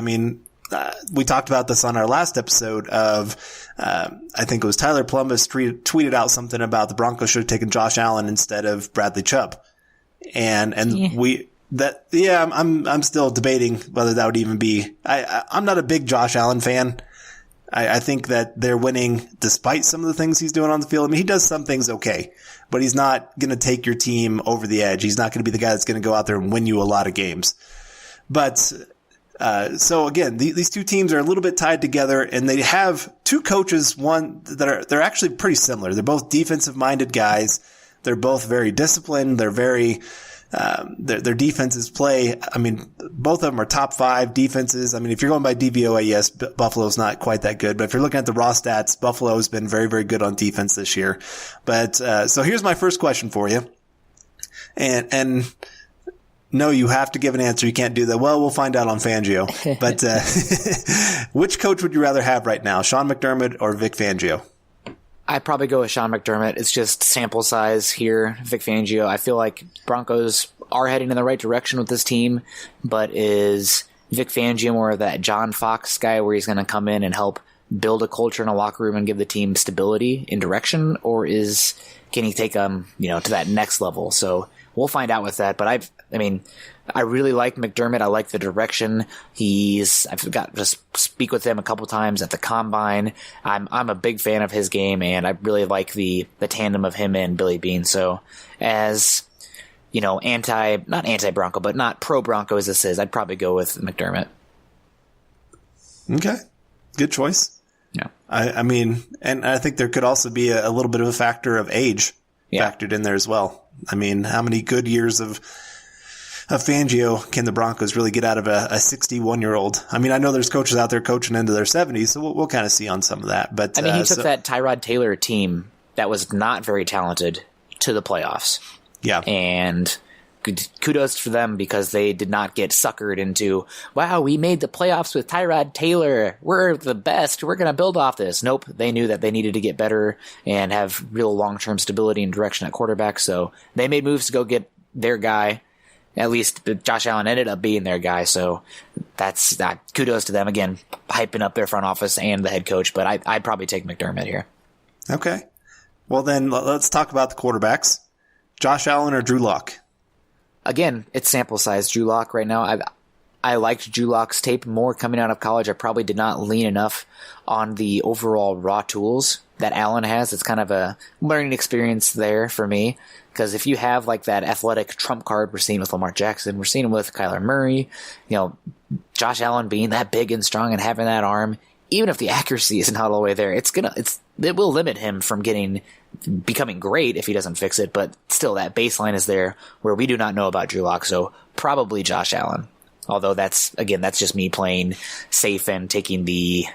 we talked about this on our last episode of, I think it was Tyler Plumbus tweeted out something about the Broncos should have taken Josh Allen instead of Bradley Chubb. And yeah. I'm still debating whether that would even be, I'm not a big Josh Allen fan. I think that they're winning despite some of the things he's doing on the field. He does some things okay, but he's not going to take your team over the edge. He's not going to be the guy that's going to go out there and win you a lot of games. But, so again, these two teams are a little bit tied together, and they have two coaches, they're actually pretty similar. They're both defensive minded guys. They're both very disciplined. They're very, their defenses play. Both of them are top 5 defenses. If you're going by DVOA, yes, Buffalo's not quite that good, but if you're looking at the raw stats, Buffalo's been very, very good on defense this year. But, so here's my first question for you. And no, you have to give an answer. You can't do that. Well, we'll find out on Fangio. But which coach would you rather have right now, Sean McDermott or Vic Fangio? I'd probably go with Sean McDermott. It's just sample size here. Vic Fangio, I feel like Broncos are heading in the right direction with this team, but is Vic Fangio more of that John Fox guy where he's going to come in and help build a culture in a locker room and give the team stability in direction, or can he take them, to that next level? So we'll find out with that. But I really like McDermott. I like the direction. I've got to speak with him a couple times at the combine. I'm a big fan of his game, and I really like the tandem of him and Billy Beane. So as, not anti-Bronco, but not pro-Bronco as this is, I'd probably go with McDermott. Okay. Good choice. Yeah. And I think there could also be a little bit of a factor of age factored in there as well. How many good years of Fangio can the Broncos really get out of a 61-year-old? I know there's coaches out there coaching into their 70s, so we'll kind of see on some of that. But he took that Tyrod Taylor team that was not very talented to the playoffs. Yeah. And kudos for them because they did not get suckered into, wow, we made the playoffs with Tyrod Taylor. We're the best. We're going to build off this. Nope. They knew that they needed to get better and have real long-term stability and direction at quarterback. So they made moves to go get their guy. At least Josh Allen ended up being their guy. So that's kudos to them. Again, hyping up their front office and the head coach, but I'd probably take McDermott here. Okay. Well, then let's talk about the quarterbacks. Josh Allen or Drew Lock? Again, it's sample size. Drew Lock right now. I liked Drew Lock's tape more coming out of college. I probably did not lean enough on the overall raw tools that Allen has. It's kind of a learning experience there for me. Because if you have like that athletic trump card we're seeing with Lamar Jackson, we're seeing him with Kyler Murray, Josh Allen being that big and strong and having that arm, even if the accuracy isn't all the way there, it will limit him from becoming great if he doesn't fix it. But still, that baseline is there where we do not know about Drew Lock. So probably Josh Allen. Although that's just me playing safe and taking the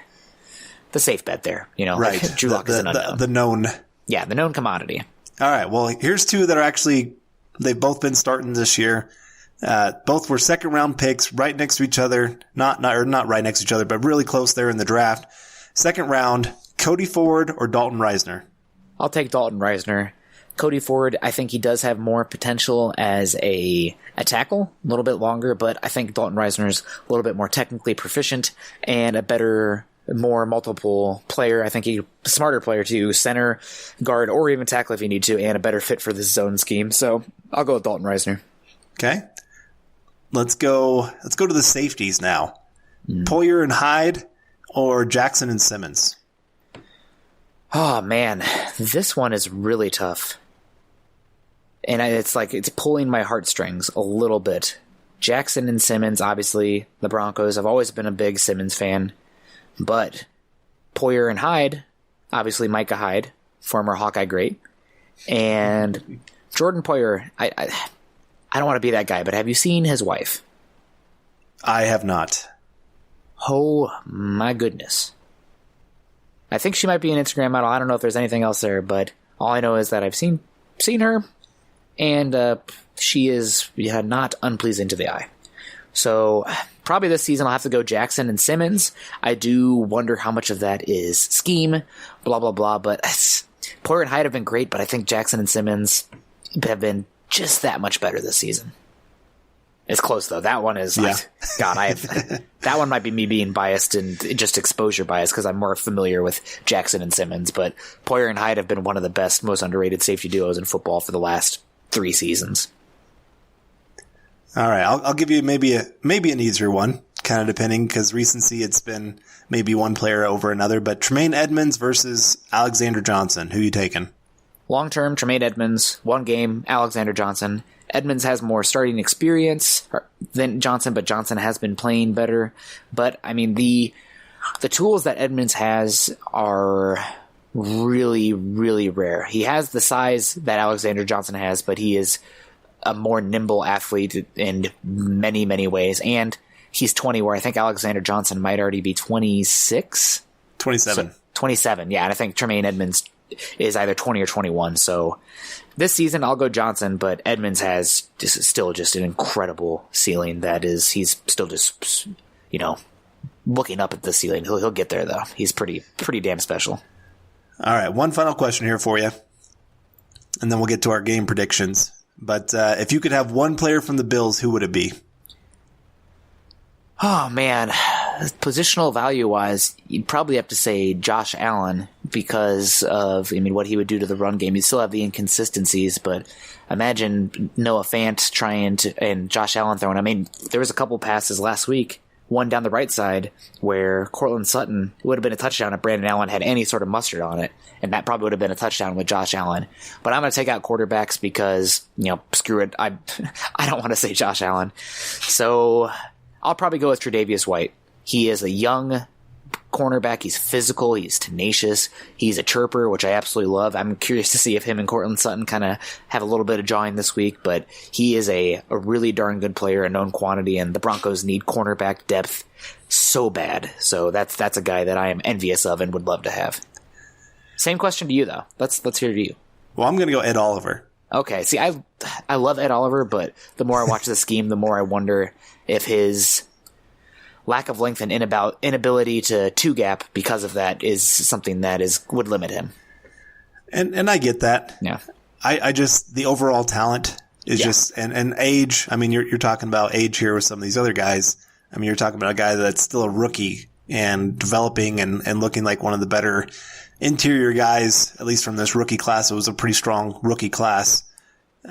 safe bet there. Right. Drew Lock is an unknown. The known. Yeah, the known commodity. All right. Well, here's two that are actually, they've both been starting this year. Both were second round picks right next to each other. Not right next to each other, but really close there in the draft. Second round, Cody Ford or Dalton Reisner? I'll take Dalton Reisner. Cody Ford, I think he does have more potential as a tackle, a little bit longer, but I think Dalton Reisner's a little bit more technically proficient and a better, more multiple player. I think he's a smarter player to center, guard, or even tackle if you need to, and a better fit for this zone scheme. So I'll go with Dalton Reisner. Okay. Let's go to the safeties now. Poyer and Hyde or Jackson and Simmons? Oh, man. This one is really tough. And it's pulling my heartstrings a little bit. Jackson and Simmons, obviously, the Broncos. I've always been a big Simmons fan. But Poyer and Hyde, obviously Micah Hyde, former Hawkeye great. And Jordan Poyer, I don't want to be that guy, but have you seen his wife? I have not. Oh, my goodness. I think she might be an Instagram model. I don't know if there's anything else there, but all I know is that I've seen her, and she is not unpleasing to the eye. So probably this season I'll have to go Jackson and Simmons. I do wonder how much of that is scheme, blah, blah, blah. But Poyer and Hyde have been great, but I think Jackson and Simmons have been just that much better this season. It's close, though. That one is, yeah. That one might be me being biased and just exposure bias because I'm more familiar with Jackson and Simmons. But Poyer and Hyde have been one of the best, most underrated safety duos in football for the last 3 seasons. All right, I'll give you maybe an easier one, kind of depending, because recency it's been maybe one player over another. But Tremaine Edmonds versus Alexander Johnson, who you taking? Long term, Tremaine Edmonds. 1 game, Alexander Johnson. Edmonds has more starting experience than Johnson, but Johnson has been playing better. But I mean, the tools that Edmonds has are really, really rare. He has the size that Alexander Johnson has, but he is a more nimble athlete in many, many ways. And he's 20, where I think Alexander Johnson might already be 26? 27. So, 27, yeah. And I think Tremaine Edmonds is either 20 or 21. So this season I'll go Johnson, but Edmonds has still just an incredible ceiling. He's still just, looking up at the ceiling. He'll get there though. He's pretty damn special. All right. One final question here for you, and then we'll get to our game predictions. But if you could have one player from the Bills, who would it be? Oh, man. Positional value-wise, you'd probably have to say Josh Allen because of, what he would do to the run game. You'd still have the inconsistencies, but imagine Noah Fant and Josh Allen throwing. There was a couple passes last week, one down the right side, where Cortland Sutton would have been a touchdown if Brandon Allen had any sort of mustard on it, and that probably would have been a touchdown with Josh Allen. But I'm going to take out quarterbacks because, screw it. I don't want to say Josh Allen. So I'll probably go with Tre'Davious White. He is a young cornerback. He's physical. He's tenacious. He's a chirper, which I absolutely love. I'm curious to see if him and Cortland Sutton kind of have a little bit of jawing this week, but he is a really darn good player, a known quantity, and the Broncos need cornerback depth so bad. So that's a guy that I am envious of and would love to have. Same question to you, though. Let's hear you. Well, I'm going to go Ed Oliver. Okay. See, I love Ed Oliver, but the more I watch the scheme, the more I wonder if his lack of length and inability to two-gap because of that is something that would limit him. And I get that. Yeah. I just, the overall talent is just, and age. You're talking about age here with some of these other guys. You're talking about a guy that's still a rookie and developing and looking like one of the better interior guys, at least from this rookie class. It was a pretty strong rookie class.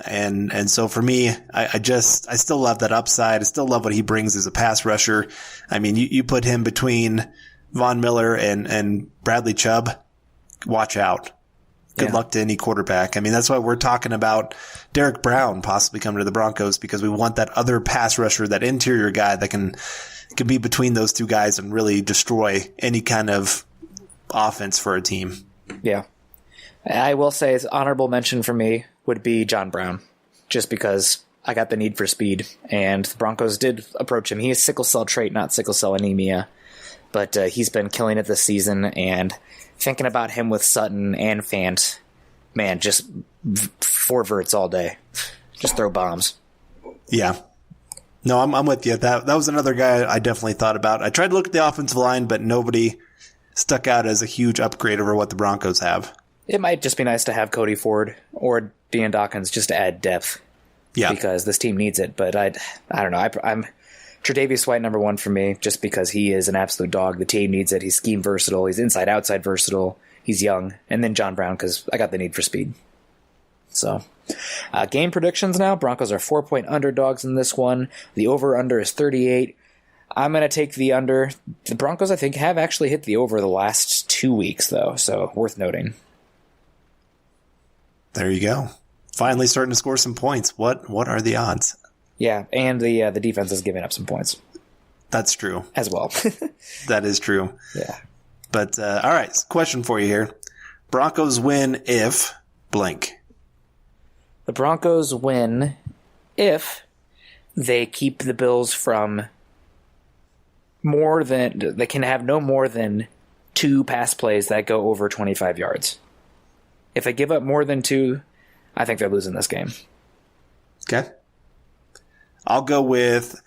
And so for me, I still love that upside. I still love what he brings as a pass rusher. You put him between Von Miller and Bradley Chubb, watch out. Good luck to any quarterback. That's why we're talking about Derek Brown possibly coming to the Broncos, because we want that other pass rusher, that interior guy that can be between those two guys and really destroy any kind of offense for a team. Yeah. I will say, as honorable mention for me would be John Brown, just because I got the need for speed, and the Broncos did approach him. He has sickle cell trait, not sickle cell anemia, but he's been killing it this season, and thinking about him with Sutton and Fant, man, just 4 verts all day. Just throw bombs. Yeah. No, I'm with you. That was another guy I definitely thought about. I tried to look at the offensive line, but nobody stuck out as a huge upgrade over what the Broncos have. It might just be nice to have Cody Ford or Dean Dawkins just to add depth. Yeah. Because this team needs it. But I don't know. I'm Tre'Davious White number 1 for me, just because he is an absolute dog. The team needs it. He's scheme versatile. He's inside-outside versatile. He's young. And then John Brown, because I got the need for speed. So, game predictions now. Broncos are 4-point underdogs in this one. The over-under is 38. I'm going to take the under. The Broncos, I think, have actually hit the over the last 2 weeks, though, so worth noting. There you go. Finally starting to score some points. What are the odds? Yeah, and the defense is giving up some points. That's true. As well. That is true. Yeah. But, all right, question for you here. Broncos win if blank. The Broncos win if they keep the Bills from they can have no more than 2 pass plays that go over 25 yards. If they give up more than 2, I think they're losing this game. Okay. I'll go with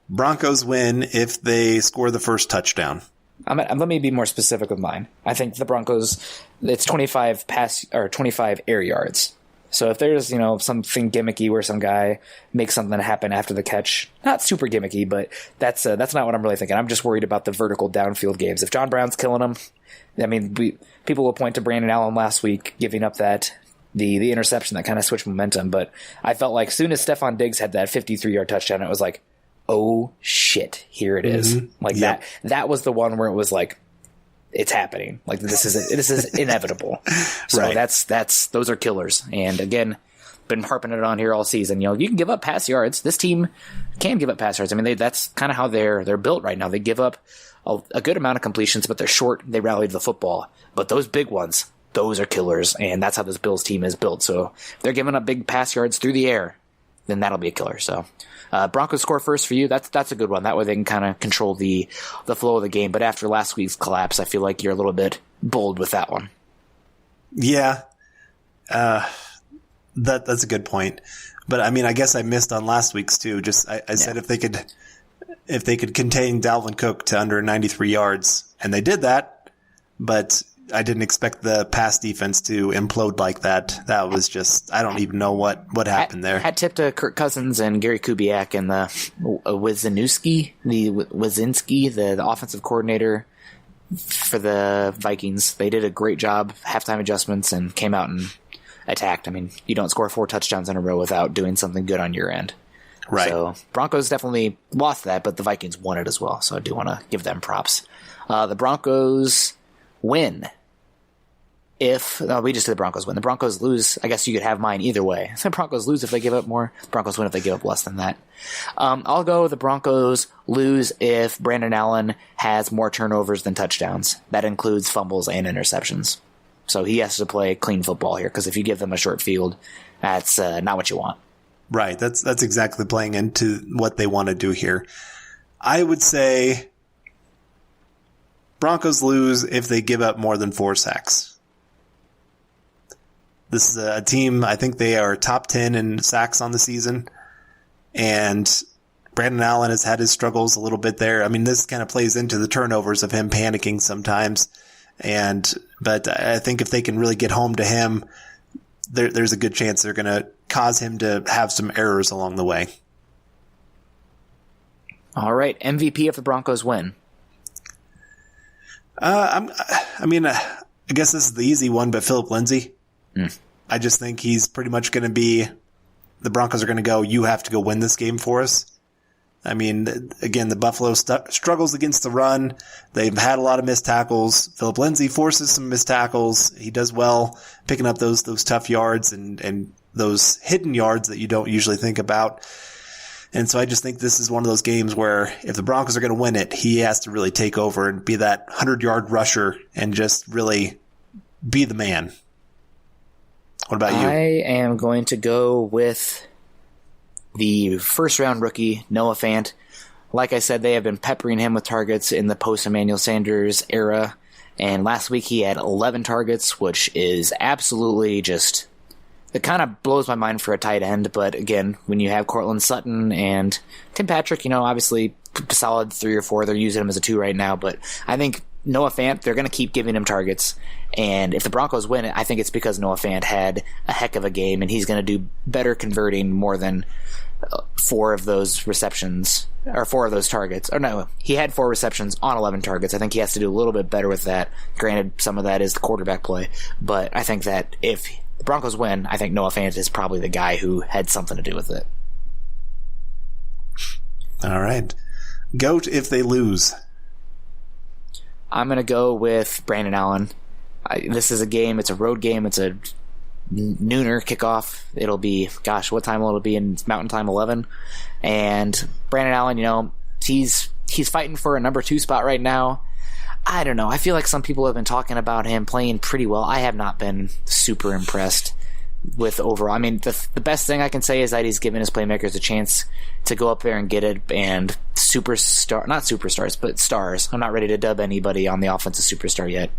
Broncos win if they score the first touchdown. Let me be more specific with mine. I think the Broncos, it's 25 air yards. So if there's, something gimmicky where some guy makes something happen after the catch, not super gimmicky, but that's not what I'm really thinking. I'm just worried about the vertical downfield games. If John Brown's killing them, I mean, people will point to Brandon Allen last week giving up the interception that kind of switched momentum. But I felt like as soon as Stephon Diggs had that 53-yard touchdown, it was like, oh shit, here it is. Mm-hmm. Like yep. That was the one where it was like, it's happening. Like this is inevitable. So right. Those are killers. And again, been harping it on here all season. You can give up pass yards. This team can give up pass yards. I mean, that's kind of how they're built right now. They give up a good amount of completions, but they're short. They rally the football. But those big ones, those are killers. And that's how this Bills team is built. So if they're giving up big pass yards through the air, then that'll be a killer. So Broncos score first for you. That's a good one. That way they can kind of control the flow of the game. But after last week's collapse, I feel like you're a little bit bold with that one. Yeah. That's a good point. But I mean, I guess I missed on last week's too. I said if they could contain Dalvin Cook to under 93 yards, and they did that, but I didn't expect the pass defense to implode like that. That was just, I don't even know what happened there. Hat tip to Kirk Cousins and Gary Kubiak and the Wizinski, the offensive coordinator for the Vikings. They did a great job, halftime adjustments, and came out and attacked. I mean, you don't score 4 touchdowns in a row without doing something good on your end. Right. So Broncos definitely lost that, but the Vikings won it as well. So I do want to give them props. The Broncos win. We just did the Broncos win. The Broncos lose. I guess you could have mine either way. The Broncos lose if they give up more. Broncos win if they give up less than that. I'll go the Broncos lose if Brandon Allen has more turnovers than touchdowns. That includes fumbles and interceptions. So he has to play clean football here, because if you give them a short field, that's not what you want. Right. That's exactly playing into what they want to do here. I would say Broncos lose if they give up more than 4 sacks. This is a team, I think they are top 10 in sacks on the season. And Brandon Allen has had his struggles a little bit there. I mean, this kind of plays into the turnovers of him panicking sometimes. But I think if they can really get home to him, there's a good chance they're going to cause him to have some errors along the way. All right. MVP if the Broncos win. I guess this is the easy one, but Philip Lindsay. I just think he's pretty much going to be, the Broncos are going to go, you have to go win this game for us. I mean, again, the Buffalo struggles against the run. They've had a lot of missed tackles. Philip Lindsay forces some missed tackles. He does well picking up those tough yards and those hidden yards that you don't usually think about. And so I just think this is one of those games where if the Broncos are going to win it, he has to really take over and be that 100-yard rusher and just really be the man. What about you? I am going to go with the first-round rookie, Noah Fant. Like I said, they have been peppering him with targets in the post-Emmanuel Sanders era. And last week he had 11 targets, which is absolutely just... It kind of blows my mind for a tight end. But again, when you have Cortland Sutton and Tim Patrick, obviously solid 3 or 4. They're using him as a 2 right now. But I think Noah Fant, they're going to keep giving him targets. And if the Broncos win it, I think it's because Noah Fant had a heck of a game, and he's going to do better converting more than 4 of those receptions, or 4 of those targets. Or no, he had 4 receptions on 11 targets. I think he has to do a little bit better with that. Granted, some of that is the quarterback play. But I think that if the Broncos win, I think Noah Fant is probably the guy who had something to do with it. All right. GOAT if they lose. I'm going to go with Brandon Allen. This is a game. It's a road game. It's a nooner kickoff. It'll be, what time will it be in Mountain Time? 11. And Brandon Allen, he's fighting for a number 2 spot right now. I don't know. I feel like some people have been talking about him playing pretty well. I have not been super impressed with overall. I mean, the best thing I can say is that he's given his playmakers a chance to go up there and get it, and not superstars, but stars. I'm not ready to dub anybody on the offensive superstar yet.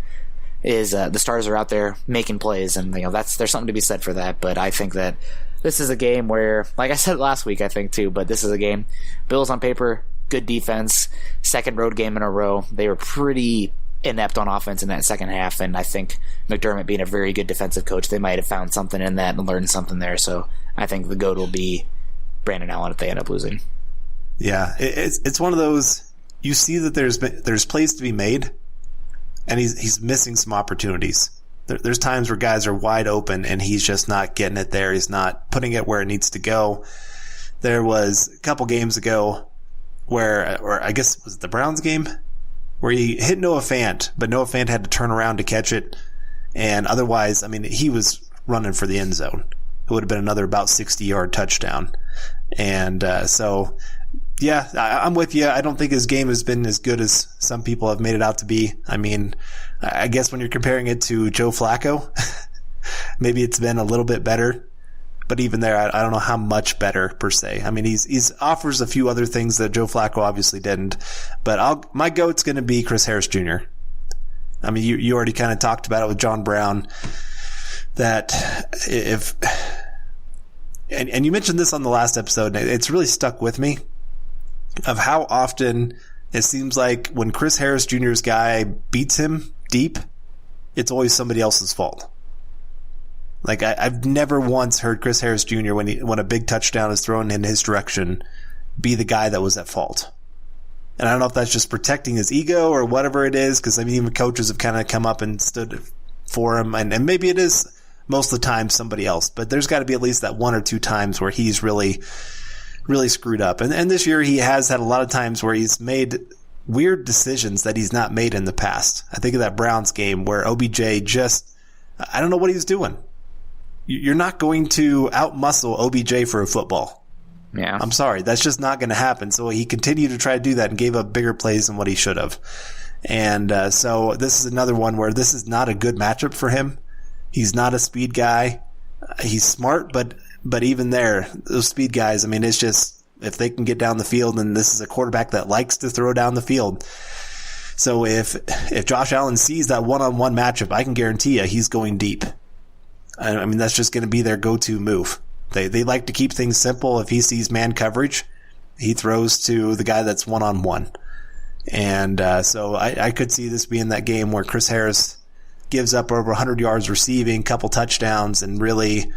The stars are out there making plays, and there's something to be said for that. But I think that this is a game where, like I said last week, I think too, but this is a game. Bills on paper, good defense, second road game in a row. They were pretty inept on offense in that second half, and I think McDermott being a very good defensive coach, they might have found something in that and learned something there. So I think the GOAT will be Brandon Allen if they end up losing. Yeah, it's one of those, you see that there's plays to be made, and he's missing some opportunities. There's times where guys are wide open and he's just not getting it there. He's not putting it where it needs to go. There was a couple games ago or I guess it was the Browns game, where he hit Noah Fant, but Noah Fant had to turn around to catch it. And otherwise, I mean, he was running for the end zone. It would have been another about 60-yard touchdown. And so, yeah, I'm with you. I don't think his game has been as good as some people have made it out to be. I mean, I guess when you're comparing it to Joe Flacco, maybe it's been a little bit better. But even there, I don't know how much better per se. I mean, he's offers a few other things that Joe Flacco obviously didn't. But my GOAT's going to be Chris Harris Jr. I mean, you already kind of talked about it with John Brown. That and you mentioned this on the last episode, and it's really stuck with me, of how often it seems like when Chris Harris Jr.'s guy beats him deep, it's always somebody else's fault. Like, I've never once heard Chris Harris Jr., when a big touchdown is thrown in his direction, be the guy that was at fault. And I don't know if that's just protecting his ego or whatever it is, because I mean, even coaches have kind of come up and stood for him, and maybe it is most of the time somebody else, but there's got to be at least that 1 or 2 times where he's really, really screwed up. And this year he has had a lot of times where he's made weird decisions that he's not made in the past. I think of that Browns game where OBJ just, I don't know what he was doing. You're not going to outmuscle OBJ for a football. Yeah. I'm sorry. That's just not going to happen. So he continued to try to do that and gave up bigger plays than what he should have. And so this is another one where this is not a good matchup for him. He's not a speed guy. He's smart, but even there, those speed guys, I mean, it's just, if they can get down the field, and this is a quarterback that likes to throw down the field. So if Josh Allen sees that one-on-one matchup, I can guarantee you he's going deep. I mean, that's just going to be their go-to move. They like to keep things simple. If he sees man coverage, he throws to the guy that's one-on-one. And so I could see this being that game where Chris Harris gives up over 100 yards receiving, couple touchdowns, and really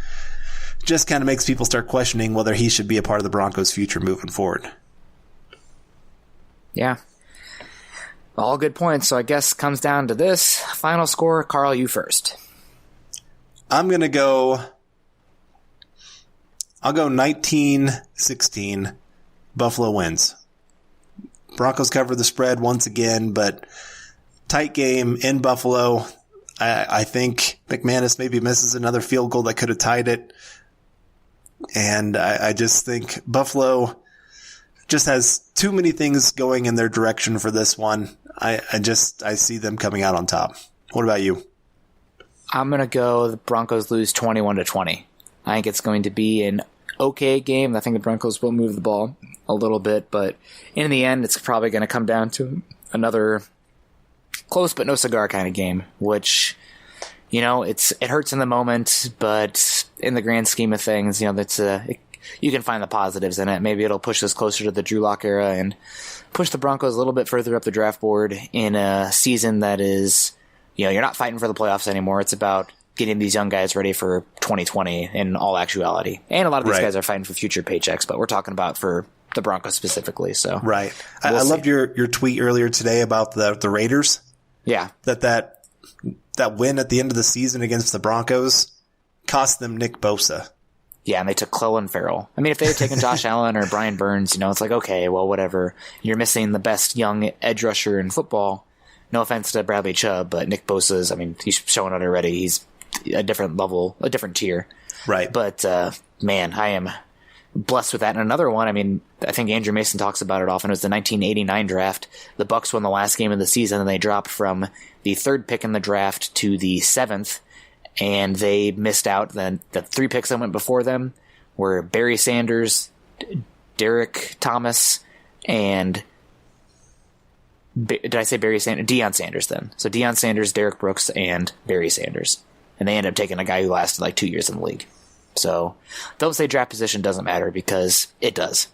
just kind of makes people start questioning whether he should be a part of the Broncos' future moving forward. Yeah. All good points. So I guess comes down to this. Final score, Carl, you first. I'm going to go 19-16. Buffalo wins. Broncos cover the spread once again, but tight game in Buffalo. I think McManus maybe misses another field goal that could have tied it. And I just think Buffalo just has too many things going in their direction for this one. I see them coming out on top. What about you? I'm going to go the Broncos lose 21-20. I think it's going to be an okay game. I think the Broncos will move the ball a little bit, but in the end, it's probably going to come down to another close but no cigar kind of game, which, you know, it hurts in the moment, but in the grand scheme of things, you know, you can find the positives in it. Maybe it'll push us closer to the Drew Lock era and push the Broncos a little bit further up the draft board in a season that is, you know, you're not fighting for the playoffs anymore. It's about getting these young guys ready for 2020 in all actuality. And a lot of these guys are fighting for future paychecks, but we're talking about for the Broncos specifically. So right. I loved your tweet earlier today about the Raiders. Yeah. That win at the end of the season against the Broncos cost them Nick Bosa. Yeah, and they took Clelin Ferrell. I mean, if they had taken Josh Allen or Brian Burns, you know, it's like, okay, well, whatever. You're missing the best young edge rusher in football. No offense to Bradley Chubb, but Nick Bosa's, I mean, he's showing it already. He's a different level, a different tier. Right. But, man, I am blessed with that. And another one, I mean, I think Andrew Mason talks about it often. It was the 1989 draft. The Bucs won the last game of the season, and they dropped from the 3rd pick in the draft to the 7th. And they missed out. The 3 picks that went before them were Barry Sanders, Derek Thomas, and did I say Barry Sanders? Deion Sanders then. So Deion Sanders, Derek Brooks, and Barry Sanders. And they ended up taking a guy who lasted like 2 years in the league. So don't say draft position doesn't matter, because it does.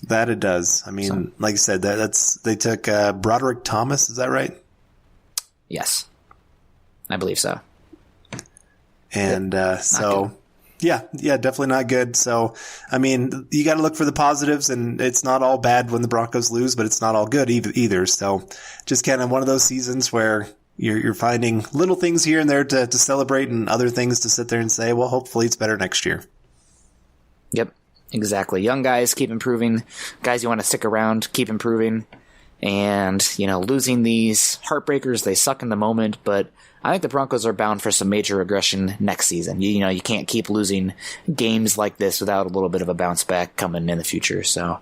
That it does. I mean, like you said, they took Broderick Thomas. Is that right? Yes. I believe so. And yeah, definitely not good. So, I mean, you got to look for the positives, and it's not all bad when the Broncos lose, but it's not all good either. So, just kind of one of those seasons where you're finding little things here and there to celebrate, and other things to sit there and say, well, hopefully it's better next year. Yep, exactly. Young guys, keep improving. Guys you want to stick around, keep improving. And, you know, losing these heartbreakers, they suck in the moment, but I think the Broncos are bound for some major regression next season. You know, you can't keep losing games like this without a little bit of a bounce back coming in the future. So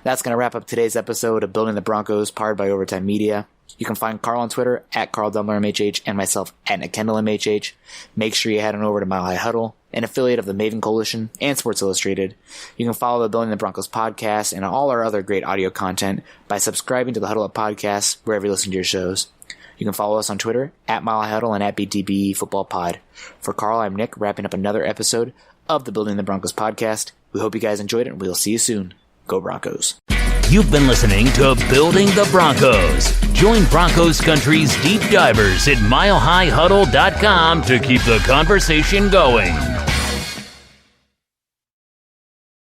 that's going to wrap up today's episode of Building the Broncos, powered by Overtime Media. You can find Carl on Twitter at Carl Dumler MHH and myself at Nick Kendell MHH. Make sure you head on over to Mile High Huddle, an affiliate of the Maven Coalition and Sports Illustrated. You can follow the Building the Broncos podcast and all our other great audio content by subscribing to the Huddle Up podcast wherever you listen to your shows. You can follow us on Twitter at Mile High Huddle and at BTB Football Pod. For Carl, I'm Nick, wrapping up another episode of the Building the Broncos podcast. We hope you guys enjoyed it, and we'll see you soon. Go Broncos. You've been listening to Building the Broncos. Join Broncos Country's deep divers at milehighhuddle.com to keep the conversation going.